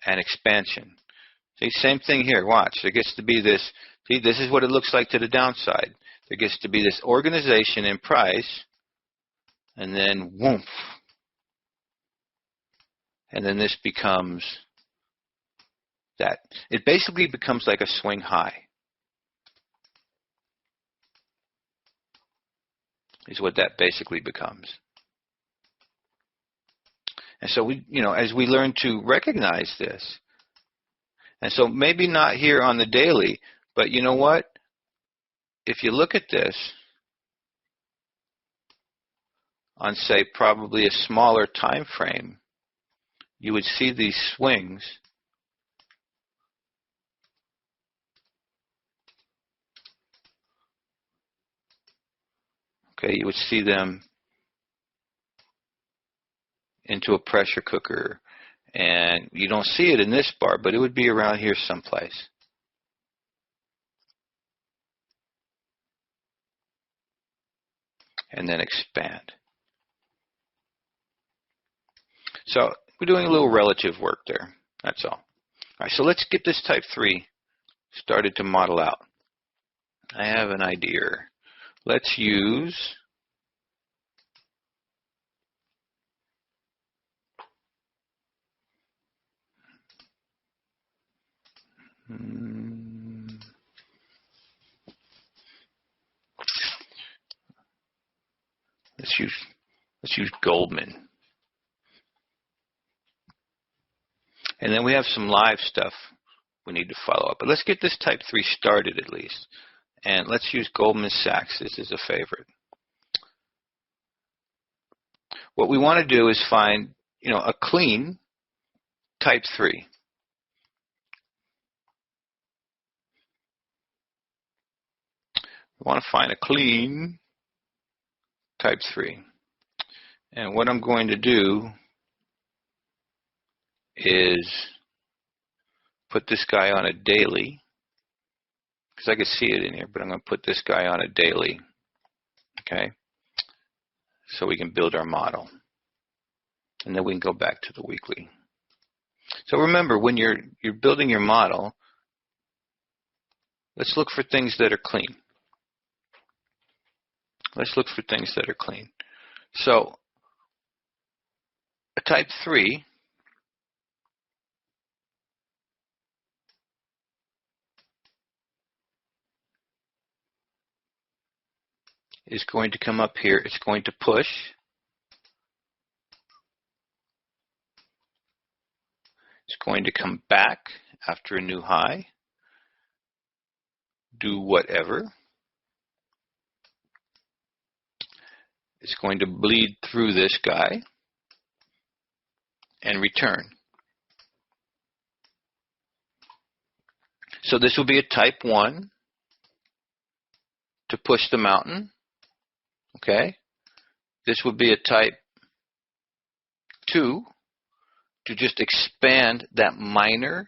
and expansion. See, same thing here. Watch. There gets to be this. See, this is what it looks like to the downside. There gets to be this organization in price, and then woof. And then this becomes that. It basically becomes like a swing high. Is what that basically becomes. And so we, as we learn to recognize this, and so maybe not here on the daily, but you know what? If you look at this on, say, probably a smaller time frame, you would see these swings you would see them into a pressure cooker. And you don't see it in this bar, but it would be around here someplace. And then expand. So we're doing a little relative work there. That's all. All right, so let's get this type 3 started to model out. I have an idea. Let's use let's use Goldman. And then we have some live stuff we need to follow up. But let's get this type 3 started at least. And let's use Goldman Sachs. This is a favorite. What we want to do is find, a clean type 3. We want to find a clean type 3. And what I'm going to do is put this guy on a daily, because I can see it in here, but I'm going to put this guy on a daily, okay, so we can build our model. And then we can go back to the weekly. So remember, when you're building your model, let's look for things that are clean. Let's look for things that are clean. So a type 3 is going to come up here. It's going to push. It's going to come back after a new high. Do whatever. It's going to bleed through this guy and return. So this will be a type 1 to push the mountain. Okay? This would be a type 2 to just expand that minor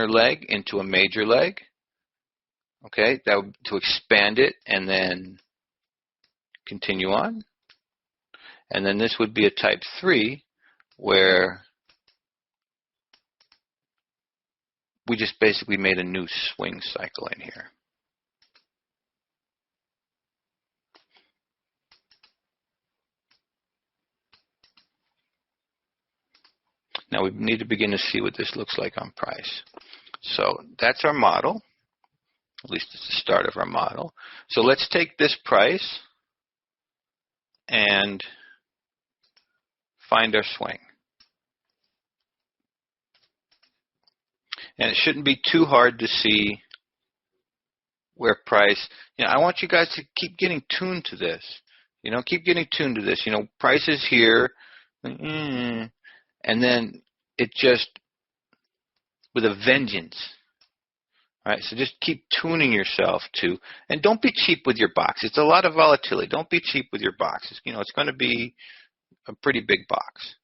leg into a major leg. Okay, that would, to expand it and then continue on. And then this would be a type 3 where we just basically made a new swing cycle in here. Now we need to begin to see what this looks like on price. So that's our model. At least it's the start of our model. So let's take this price and find our swing. And it shouldn't be too hard to see where price, I want you guys to keep getting tuned to this. Keep getting tuned to this. Price is here, and then it just, with a vengeance. All right, so just keep tuning yourself to, and don't be cheap with your box. It's a lot of volatility. Don't be cheap with your boxes. It's going to be a pretty big box.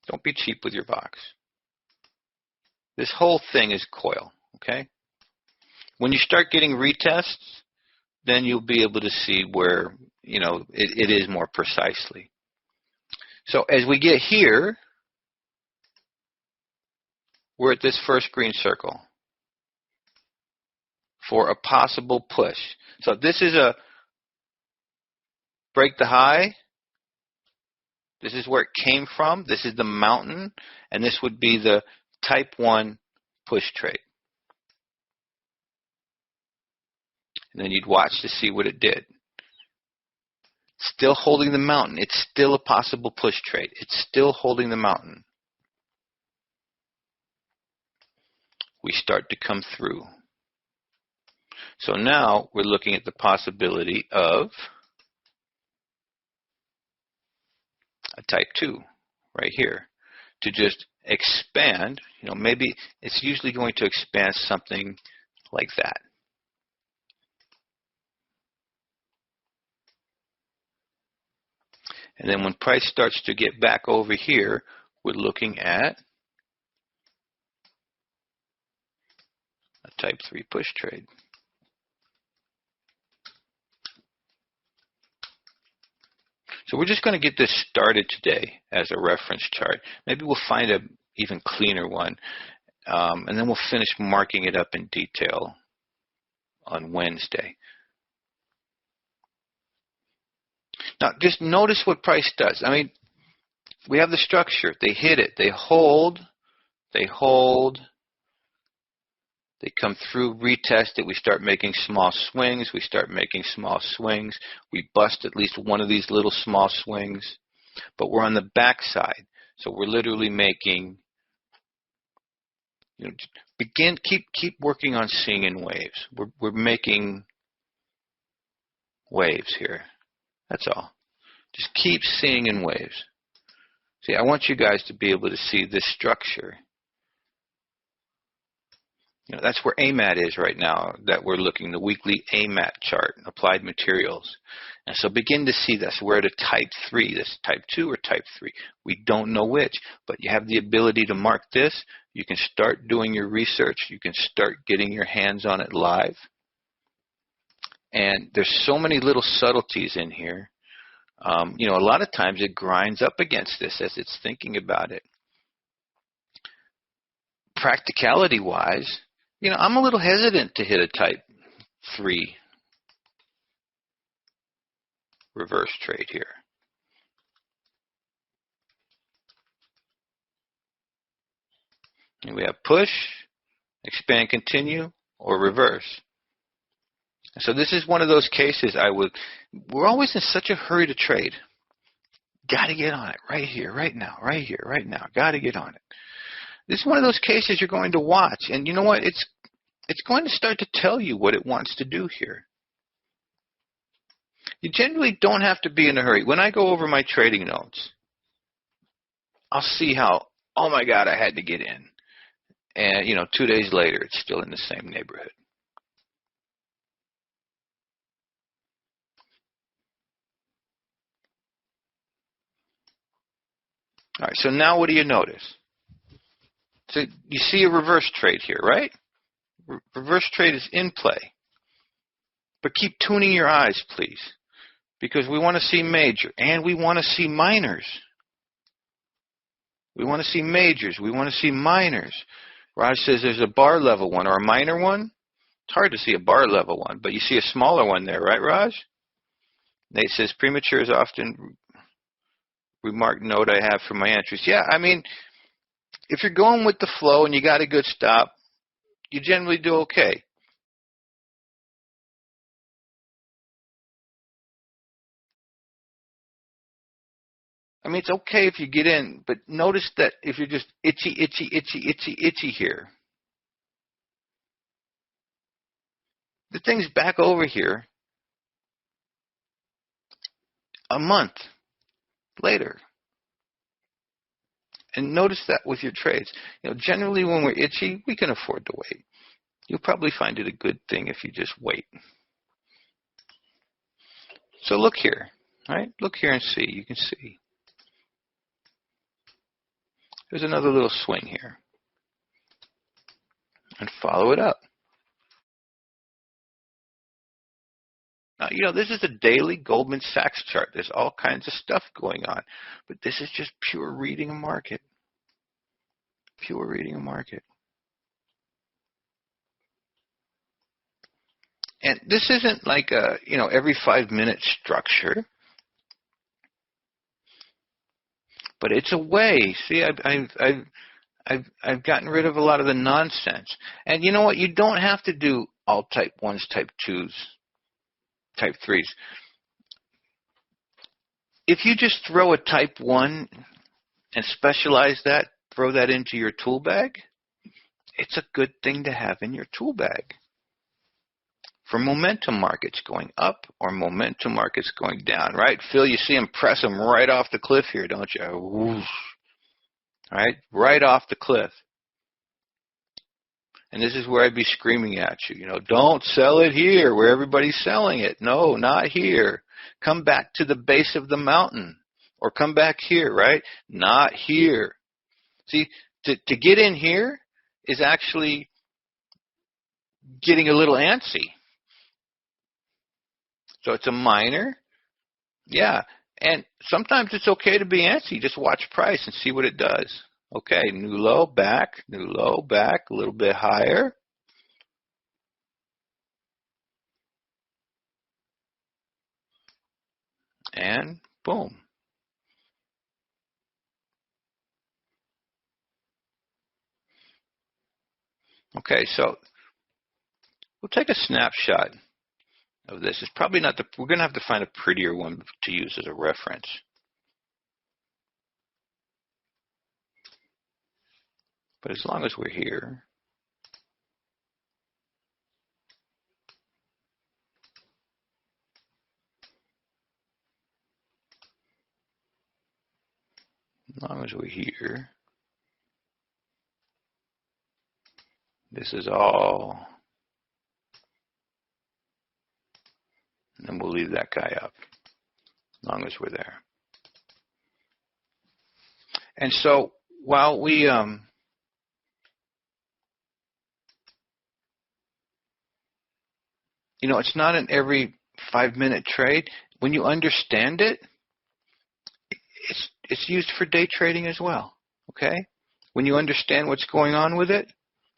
Don't be cheap with your box. This whole thing is coil, okay? When you start getting retests, then you'll be able to see where, it is more precisely. So as we get here, we're at this first green circle for a possible push. So this is a break the high. This is where it came from. This is the mountain, and this would be the type 1 push trade. And then you'd watch to see what it did. Still holding the mountain. It's still a possible push trade. It's still holding the mountain. We start to come through. So now we're looking at the possibility of a type 2 right here to just expand. Maybe it's usually going to expand something like that. And then when price starts to get back over here, we're looking at a type 3 push trade. So we're just going to get this started today as a reference chart. Maybe we'll find an even cleaner one, and then we'll finish marking it up in detail on Wednesday. Now, just notice what price does. We have the structure. They hit it. They hold. They hold. They come through, retest it. We start making small swings. We start making small swings. We bust at least one of these little small swings. But we're on the back side. So we're literally making, keep working on seeing in waves. We're making waves here. That's all. Just keep seeing in waves. See, I want you guys to be able to see this structure. That's where AMAT is right now, that we're looking, the weekly AMAT chart, applied materials. And so begin to see this. We're at a type 3, this type 2 or type 3. We don't know which, but you have the ability to mark this. You can start doing your research. You can start getting your hands on it live. And there's so many little subtleties in here. A lot of times it grinds up against this as it's thinking about it. Practicality-wise, I'm a little hesitant to hit a type 3 reverse trade here. And we have push, expand, continue, or reverse. So this is one of those cases we're always in such a hurry to trade. Got to get on it right here, right now, right here, right now. Got to get on it. This is one of those cases you're going to watch. And you know what? It's going to start to tell you what it wants to do here. You generally don't have to be in a hurry. When I go over my trading notes, I'll see how, oh my God, I had to get in. And, 2 days later, it's still in the same neighborhood. All right, so now what do you notice? So you see a reverse trade here, right? Reverse trade is in play. But keep tuning your eyes, please, because we want to see major, and we want to see minors. We want to see majors. We want to see minors. Raj says there's a bar level one or a minor one. It's hard to see a bar level one, but you see a smaller one there, right, Raj? Nate says premature is often remarked note I have for my entries. Yeah, I mean, if you're going with the flow and you got a good stop, you generally do okay. I mean, it's okay if you get in, but notice that if you're just itchy here, the thing's back over here a month later. And notice that with your trades. You know, generally when we're itchy, we can afford to wait. You'll probably find it a good thing if you just wait. So look here, right? Look here and see. You can see. There's another little swing here. And follow it up. Now, you know, this is a daily Goldman Sachs chart. There's all kinds of stuff going on. But this is just pure reading a market. Pure reading a market. And this isn't like a, you know, every 5-minute structure. But it's a way. See, I've gotten rid of a lot of the nonsense. And you know what? You don't have to do all type 1s, type 2s, type 3s. If you just throw a type 1 and specialize that, throw that into your tool bag, it's a good thing to have in your tool bag. For momentum markets going up or momentum markets going down, right? Phil, you see them press them right off the cliff here, don't you? Whoosh. Right? Right off the cliff. And this is where I'd be screaming at you, you know, don't sell it here where everybody's selling it. No, not here. Come back to the base of the mountain. Or come back here, right? Not here. See, to get in here is actually getting a little antsy. So it's a minor. Yeah. And sometimes it's okay to be antsy. Just watch price and see what it does. Okay, new low, back, a little bit higher. And boom. Okay, so we'll take a snapshot of this. It's probably not the, we're going to have to find a prettier one to use as a reference. But as long as we're here, this is all, and then we'll leave that guy up, as long as we're there. And so while we, you know, it's not an every 5-minute trade. When you understand it, it's used for day trading as well, okay? When you understand what's going on with it,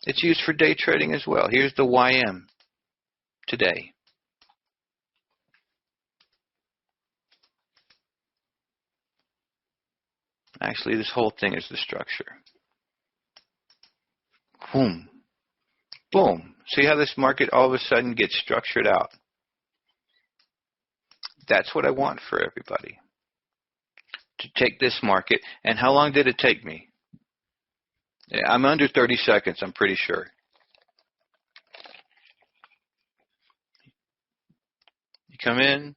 it's used for day trading as well. Here's the YM today. Actually, this whole thing is the structure. Boom. Boom. See how this market all of a sudden gets structured out? That's what I want for everybody. To take this market. And how long did it take me? I'm under 30 seconds, I'm pretty sure. You come in.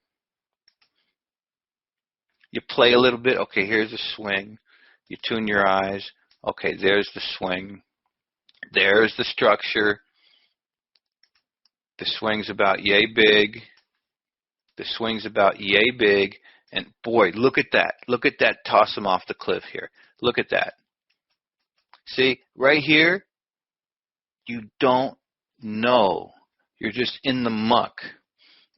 You play a little bit. Okay, here's a swing. You tune your eyes. Okay, there's the swing. There's the structure. The swing's about yay big. The swing's about yay big. And boy, look at that. Look at that toss him off the cliff here. Look at that. See, right here, you don't know. You're just in the muck.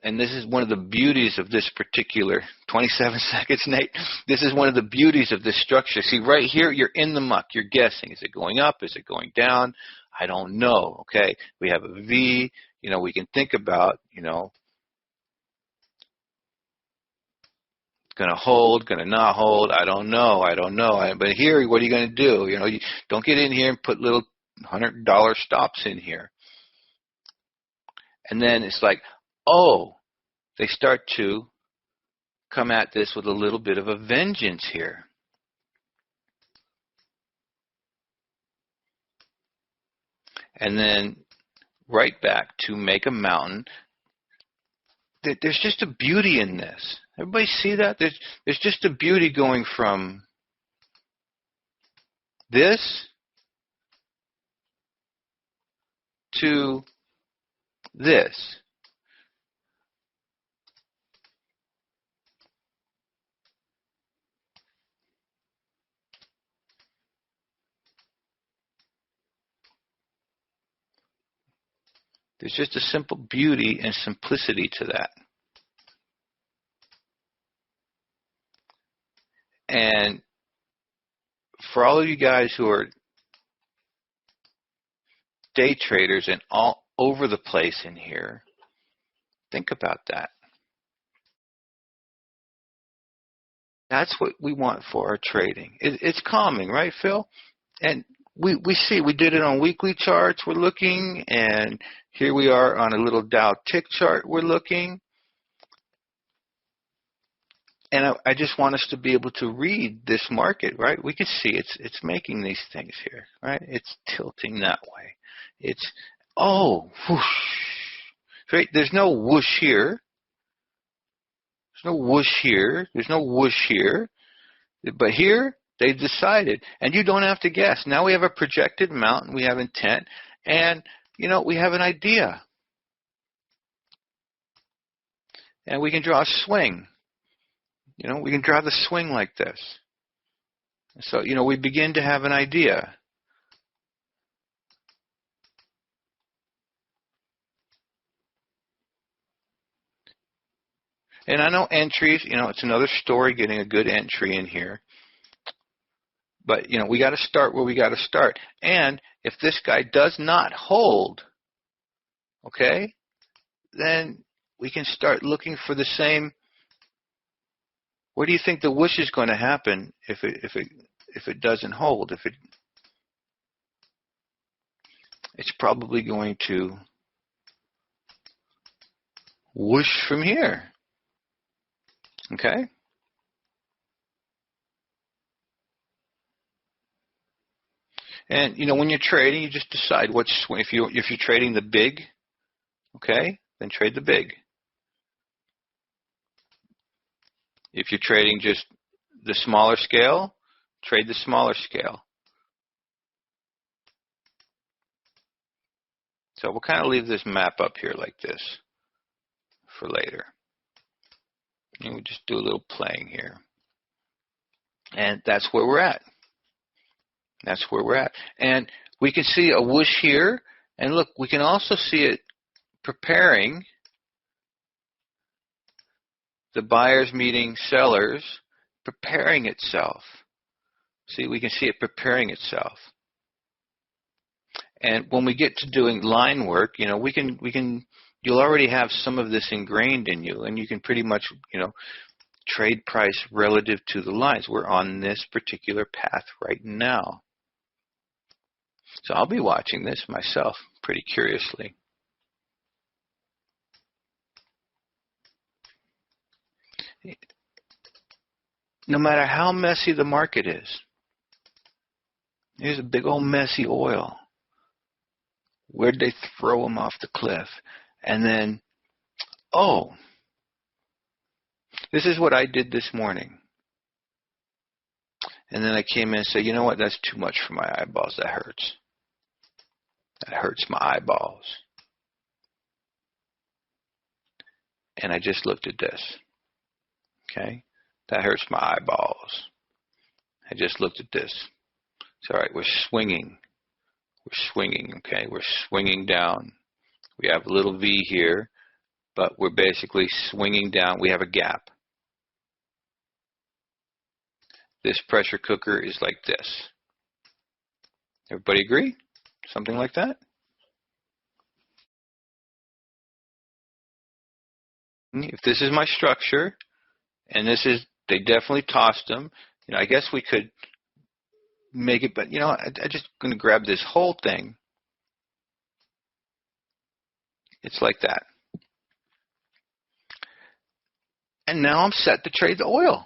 And this is one of the beauties of this particular 27 seconds, Nate. This is one of the beauties of this structure. See, right here, you're in the muck. You're guessing. Is it going up? Is it going down? I don't know, okay? We have a V. We can think about, going to hold, going to not hold. I don't know. But here, what are you going to do? You don't get in here and put little $100 stops in here. And then it's like, oh, they start to come at this with a little bit of a vengeance here. And then right back to make a mountain. There's just a beauty in this. Everybody see that? There's just a beauty going from this to this. There's just a simple beauty and simplicity to that. And for all of you guys who are day traders and all over the place in here, think about that. That's what we want for our trading. It's calming, right, Phil? And we see, we did it on weekly charts, we're looking, and here we are on a little Dow tick chart, we're looking. And I just want us to be able to read this market, right? We can see it's making these things here, right? It's tilting that way. It's, oh, whoosh. Right? There's no whoosh here. There's no whoosh here. There's no whoosh here. But here, they've decided. And you don't have to guess. Now we have a projected amount, we have intent, and, we have an idea. And we can draw a swing. We can draw the swing like this. So, we begin to have an idea. And I know entries, it's another story getting a good entry in here. But, we got to start where we got to start. And if this guy does not hold, okay, then we can start looking for the same. Where do you think the whoosh is going to happen if it doesn't hold? It's probably going to whoosh from here. Okay? And when you're trading, you just decide what swing. If you're trading the big, okay, then trade the big. If you're trading just the smaller scale, trade the smaller scale. So we'll kind of leave this map up here like this for later. And we'll just do a little playing here. And that's where we're at. That's where we're at. And we can see a whoosh here. And look, we can also see it preparing. The buyers meeting sellers, preparing itself. See, we can see it preparing itself. And when we get to doing line work, you'll already have some of this ingrained in you, and you can pretty much, trade price relative to the lines. We're on this particular path right now. So I'll be watching this myself pretty curiously. No matter how messy the market is, here's a big old messy oil. Where'd they throw him off the cliff? And then, oh, this is what I did this morning. And then I came in and said, you know what, that's too much for my eyeballs. That hurts. That hurts my eyeballs. And I just looked at this. Okay? That hurts my eyeballs. I just looked at this. It's all right. We're swinging. We're swinging, okay? We're swinging down. We have a little V here, but we're basically swinging down. We have a gap. This pressure cooker is like this. Everybody agree? Something like that? If this is my structure, and this is, they definitely tossed them. You know, I guess we could make it, but you know, I'm just going to grab this whole thing. It's like that. And now I'm set to trade the oil.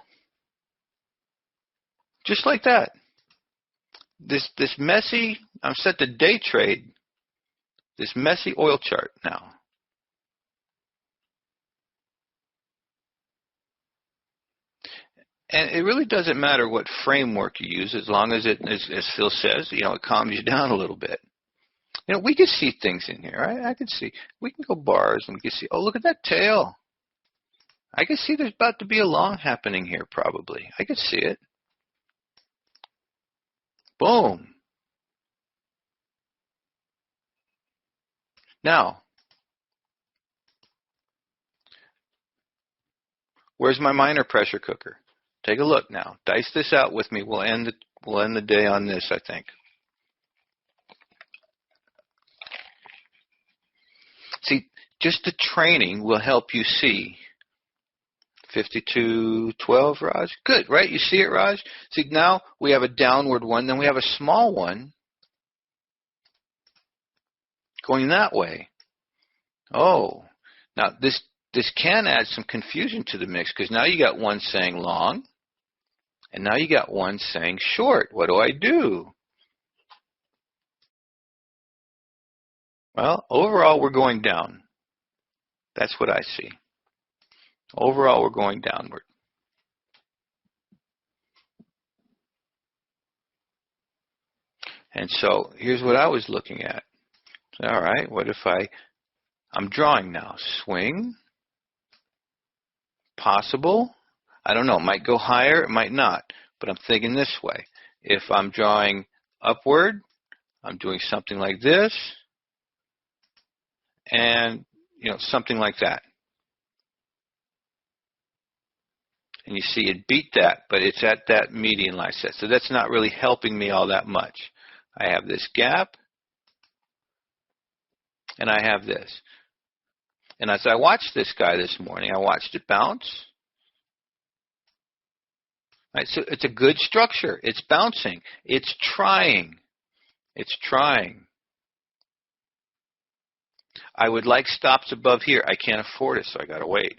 Just like that. This messy, I'm set to day trade this messy oil chart now. And it really doesn't matter what framework you use, as long as it, as Phil says, you know, it calms you down a little bit. You know, we can see things in here. I can see. We can go bars and we can see, oh, look at that tail. I can see there's about to be a long happening here probably. I can see it. Boom. Now, where's my minor pressure cooker? Take a look now. Dice this out with me. We'll end the day on this, I think. See, just the training will help you see. 52.12, Raj. Good, right? You see it, Raj? See, now we have a downward one, then we have a small one going that way. Oh, now this can add some confusion to the mix, because now you got one saying long, and now you got one saying short. What do I do? Well, overall, we're going down. That's what I see. Overall, we're going downward. And so here's what I was looking at. All right, what if I'm drawing now? Swing. Possible. I don't know. It might go higher. It might not. But I'm thinking this way. If I'm drawing upward, I'm doing something like this. And, you know, something like that. And you see it beat that, but it's at that median line set. So that's not really helping me all that much. I have this gap, and I have this. And as I watched this guy this morning, I watched it bounce. Right, so it's a good structure. It's bouncing. It's trying. It's trying. I would like stops above here. I can't afford it, so I got to wait.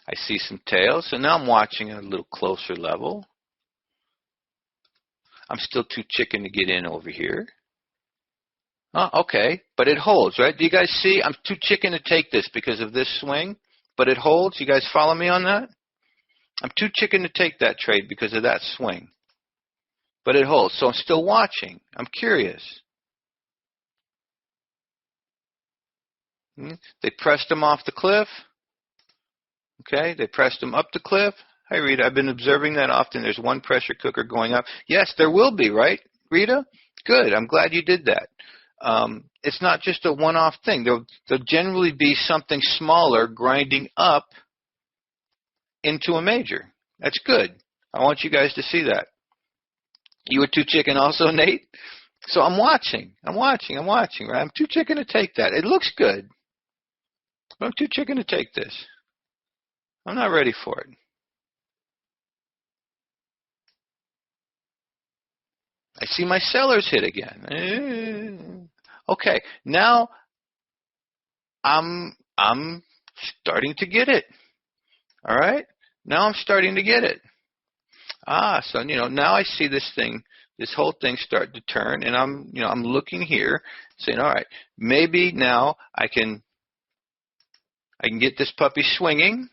I see some tails, so now I'm watching at a little closer level. I'm still too chicken to get in over here. Oh, okay, but it holds, right? Do you guys see? I'm too chicken to take this because of this swing, but it holds. You guys follow me on that? I'm too chicken to take that trade because of that swing, but it holds. So I'm still watching. I'm curious. They pressed them off the cliff. Okay, they pressed them up the cliff. Hi, Rita. I've been observing that often. There's one pressure cooker going up. Yes, there will be, right, Rita? Good. I'm glad you did that. It's not just a one-off thing. There'll generally be something smaller grinding up into a major. That's good. I want you guys to see that. You were too chicken also, Nate? So I'm watching. Right? I'm too chicken to take that. It looks good. But I'm too chicken to take this. I'm not ready for it. I see my sellers hit again. Okay, now I'm starting to get it. All right, now I'm starting to get it. So you know, now I see this whole thing start to turn, and I'm looking here, saying, all right, maybe now I can get this puppy swinging.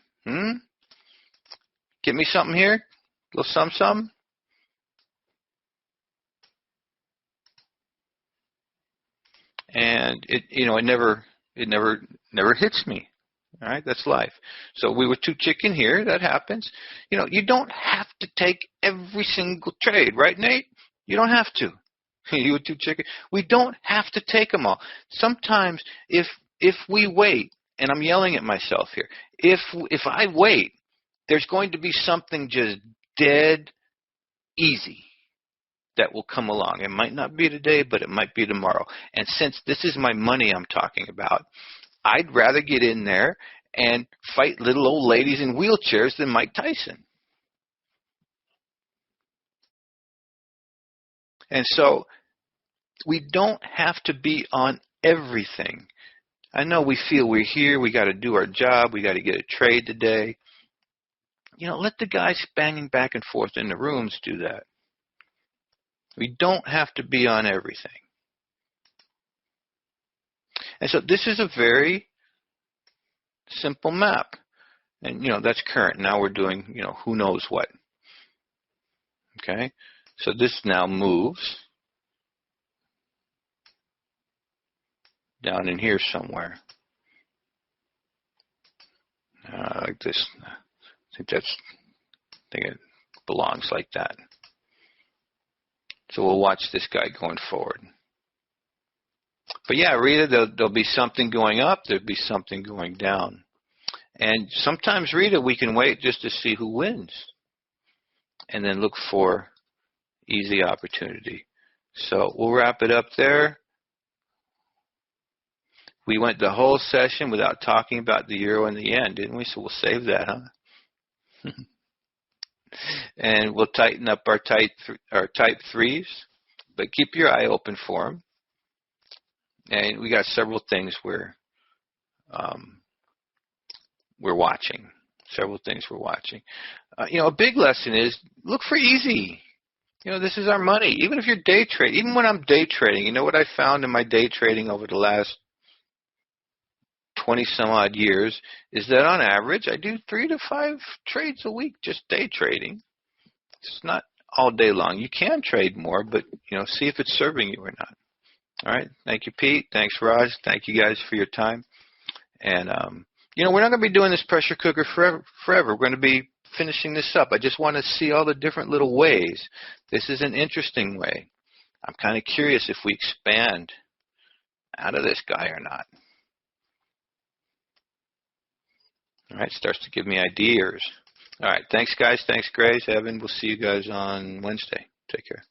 Get me something here, a little some. And it never hits me. All right, that's life. So we were too chicken here. That happens. You know, you don't have to take every single trade, right, Nate? You don't have to. You were too chicken. We don't have to take them all. Sometimes, if we wait, and I'm yelling at myself here, if I wait, there's going to be something just dead easy that will come along. It might not be today, but it might be tomorrow. And since this is my money I'm talking about, I'd rather get in there and fight little old ladies in wheelchairs than Mike Tyson. And so we don't have to be on everything. I know we feel we're here, we got to do our job, we got to get a trade today. You know, let the guys banging back and forth in the rooms do that. We don't have to be on everything. And so this is a very simple map. And, you know, that's current. Now we're doing, you know, who knows what. Okay? So this now moves down in here somewhere. Like this. I think it belongs like that. So we'll watch this guy going forward. But yeah, Rita, there'll be something going up, there'll be something going down. And sometimes, Rita, we can wait just to see who wins and then look for easy opportunity. So we'll wrap it up there. We went the whole session without talking about the euro and the yen, didn't we? So we'll save that, huh? And we'll tighten up our type 3s, but keep your eye open for them. And we got several things we're watching. Several things we're watching. You know, a big lesson is look for easy. You know, this is our money. Even if you're day trading, even when I'm day trading, you know what I found in my day trading over the last 20 some odd years is that on average I do 3 to 5 trades a week just day trading. It's not all day long. You can trade more, but you know, see if it's serving you or not. All right. Thank you, Pete. Thanks, Raj. Thank you guys for your time. And you know, we're not going to be doing this pressure cooker forever. We're going to be finishing this up. I just want to see all the different little ways. This is an interesting way. I'm kind of curious if we expand out of this guy or not. All right, starts to give me ideas. All right, thanks, guys. Thanks, Grace, Evan. We'll see you guys on Wednesday. Take care.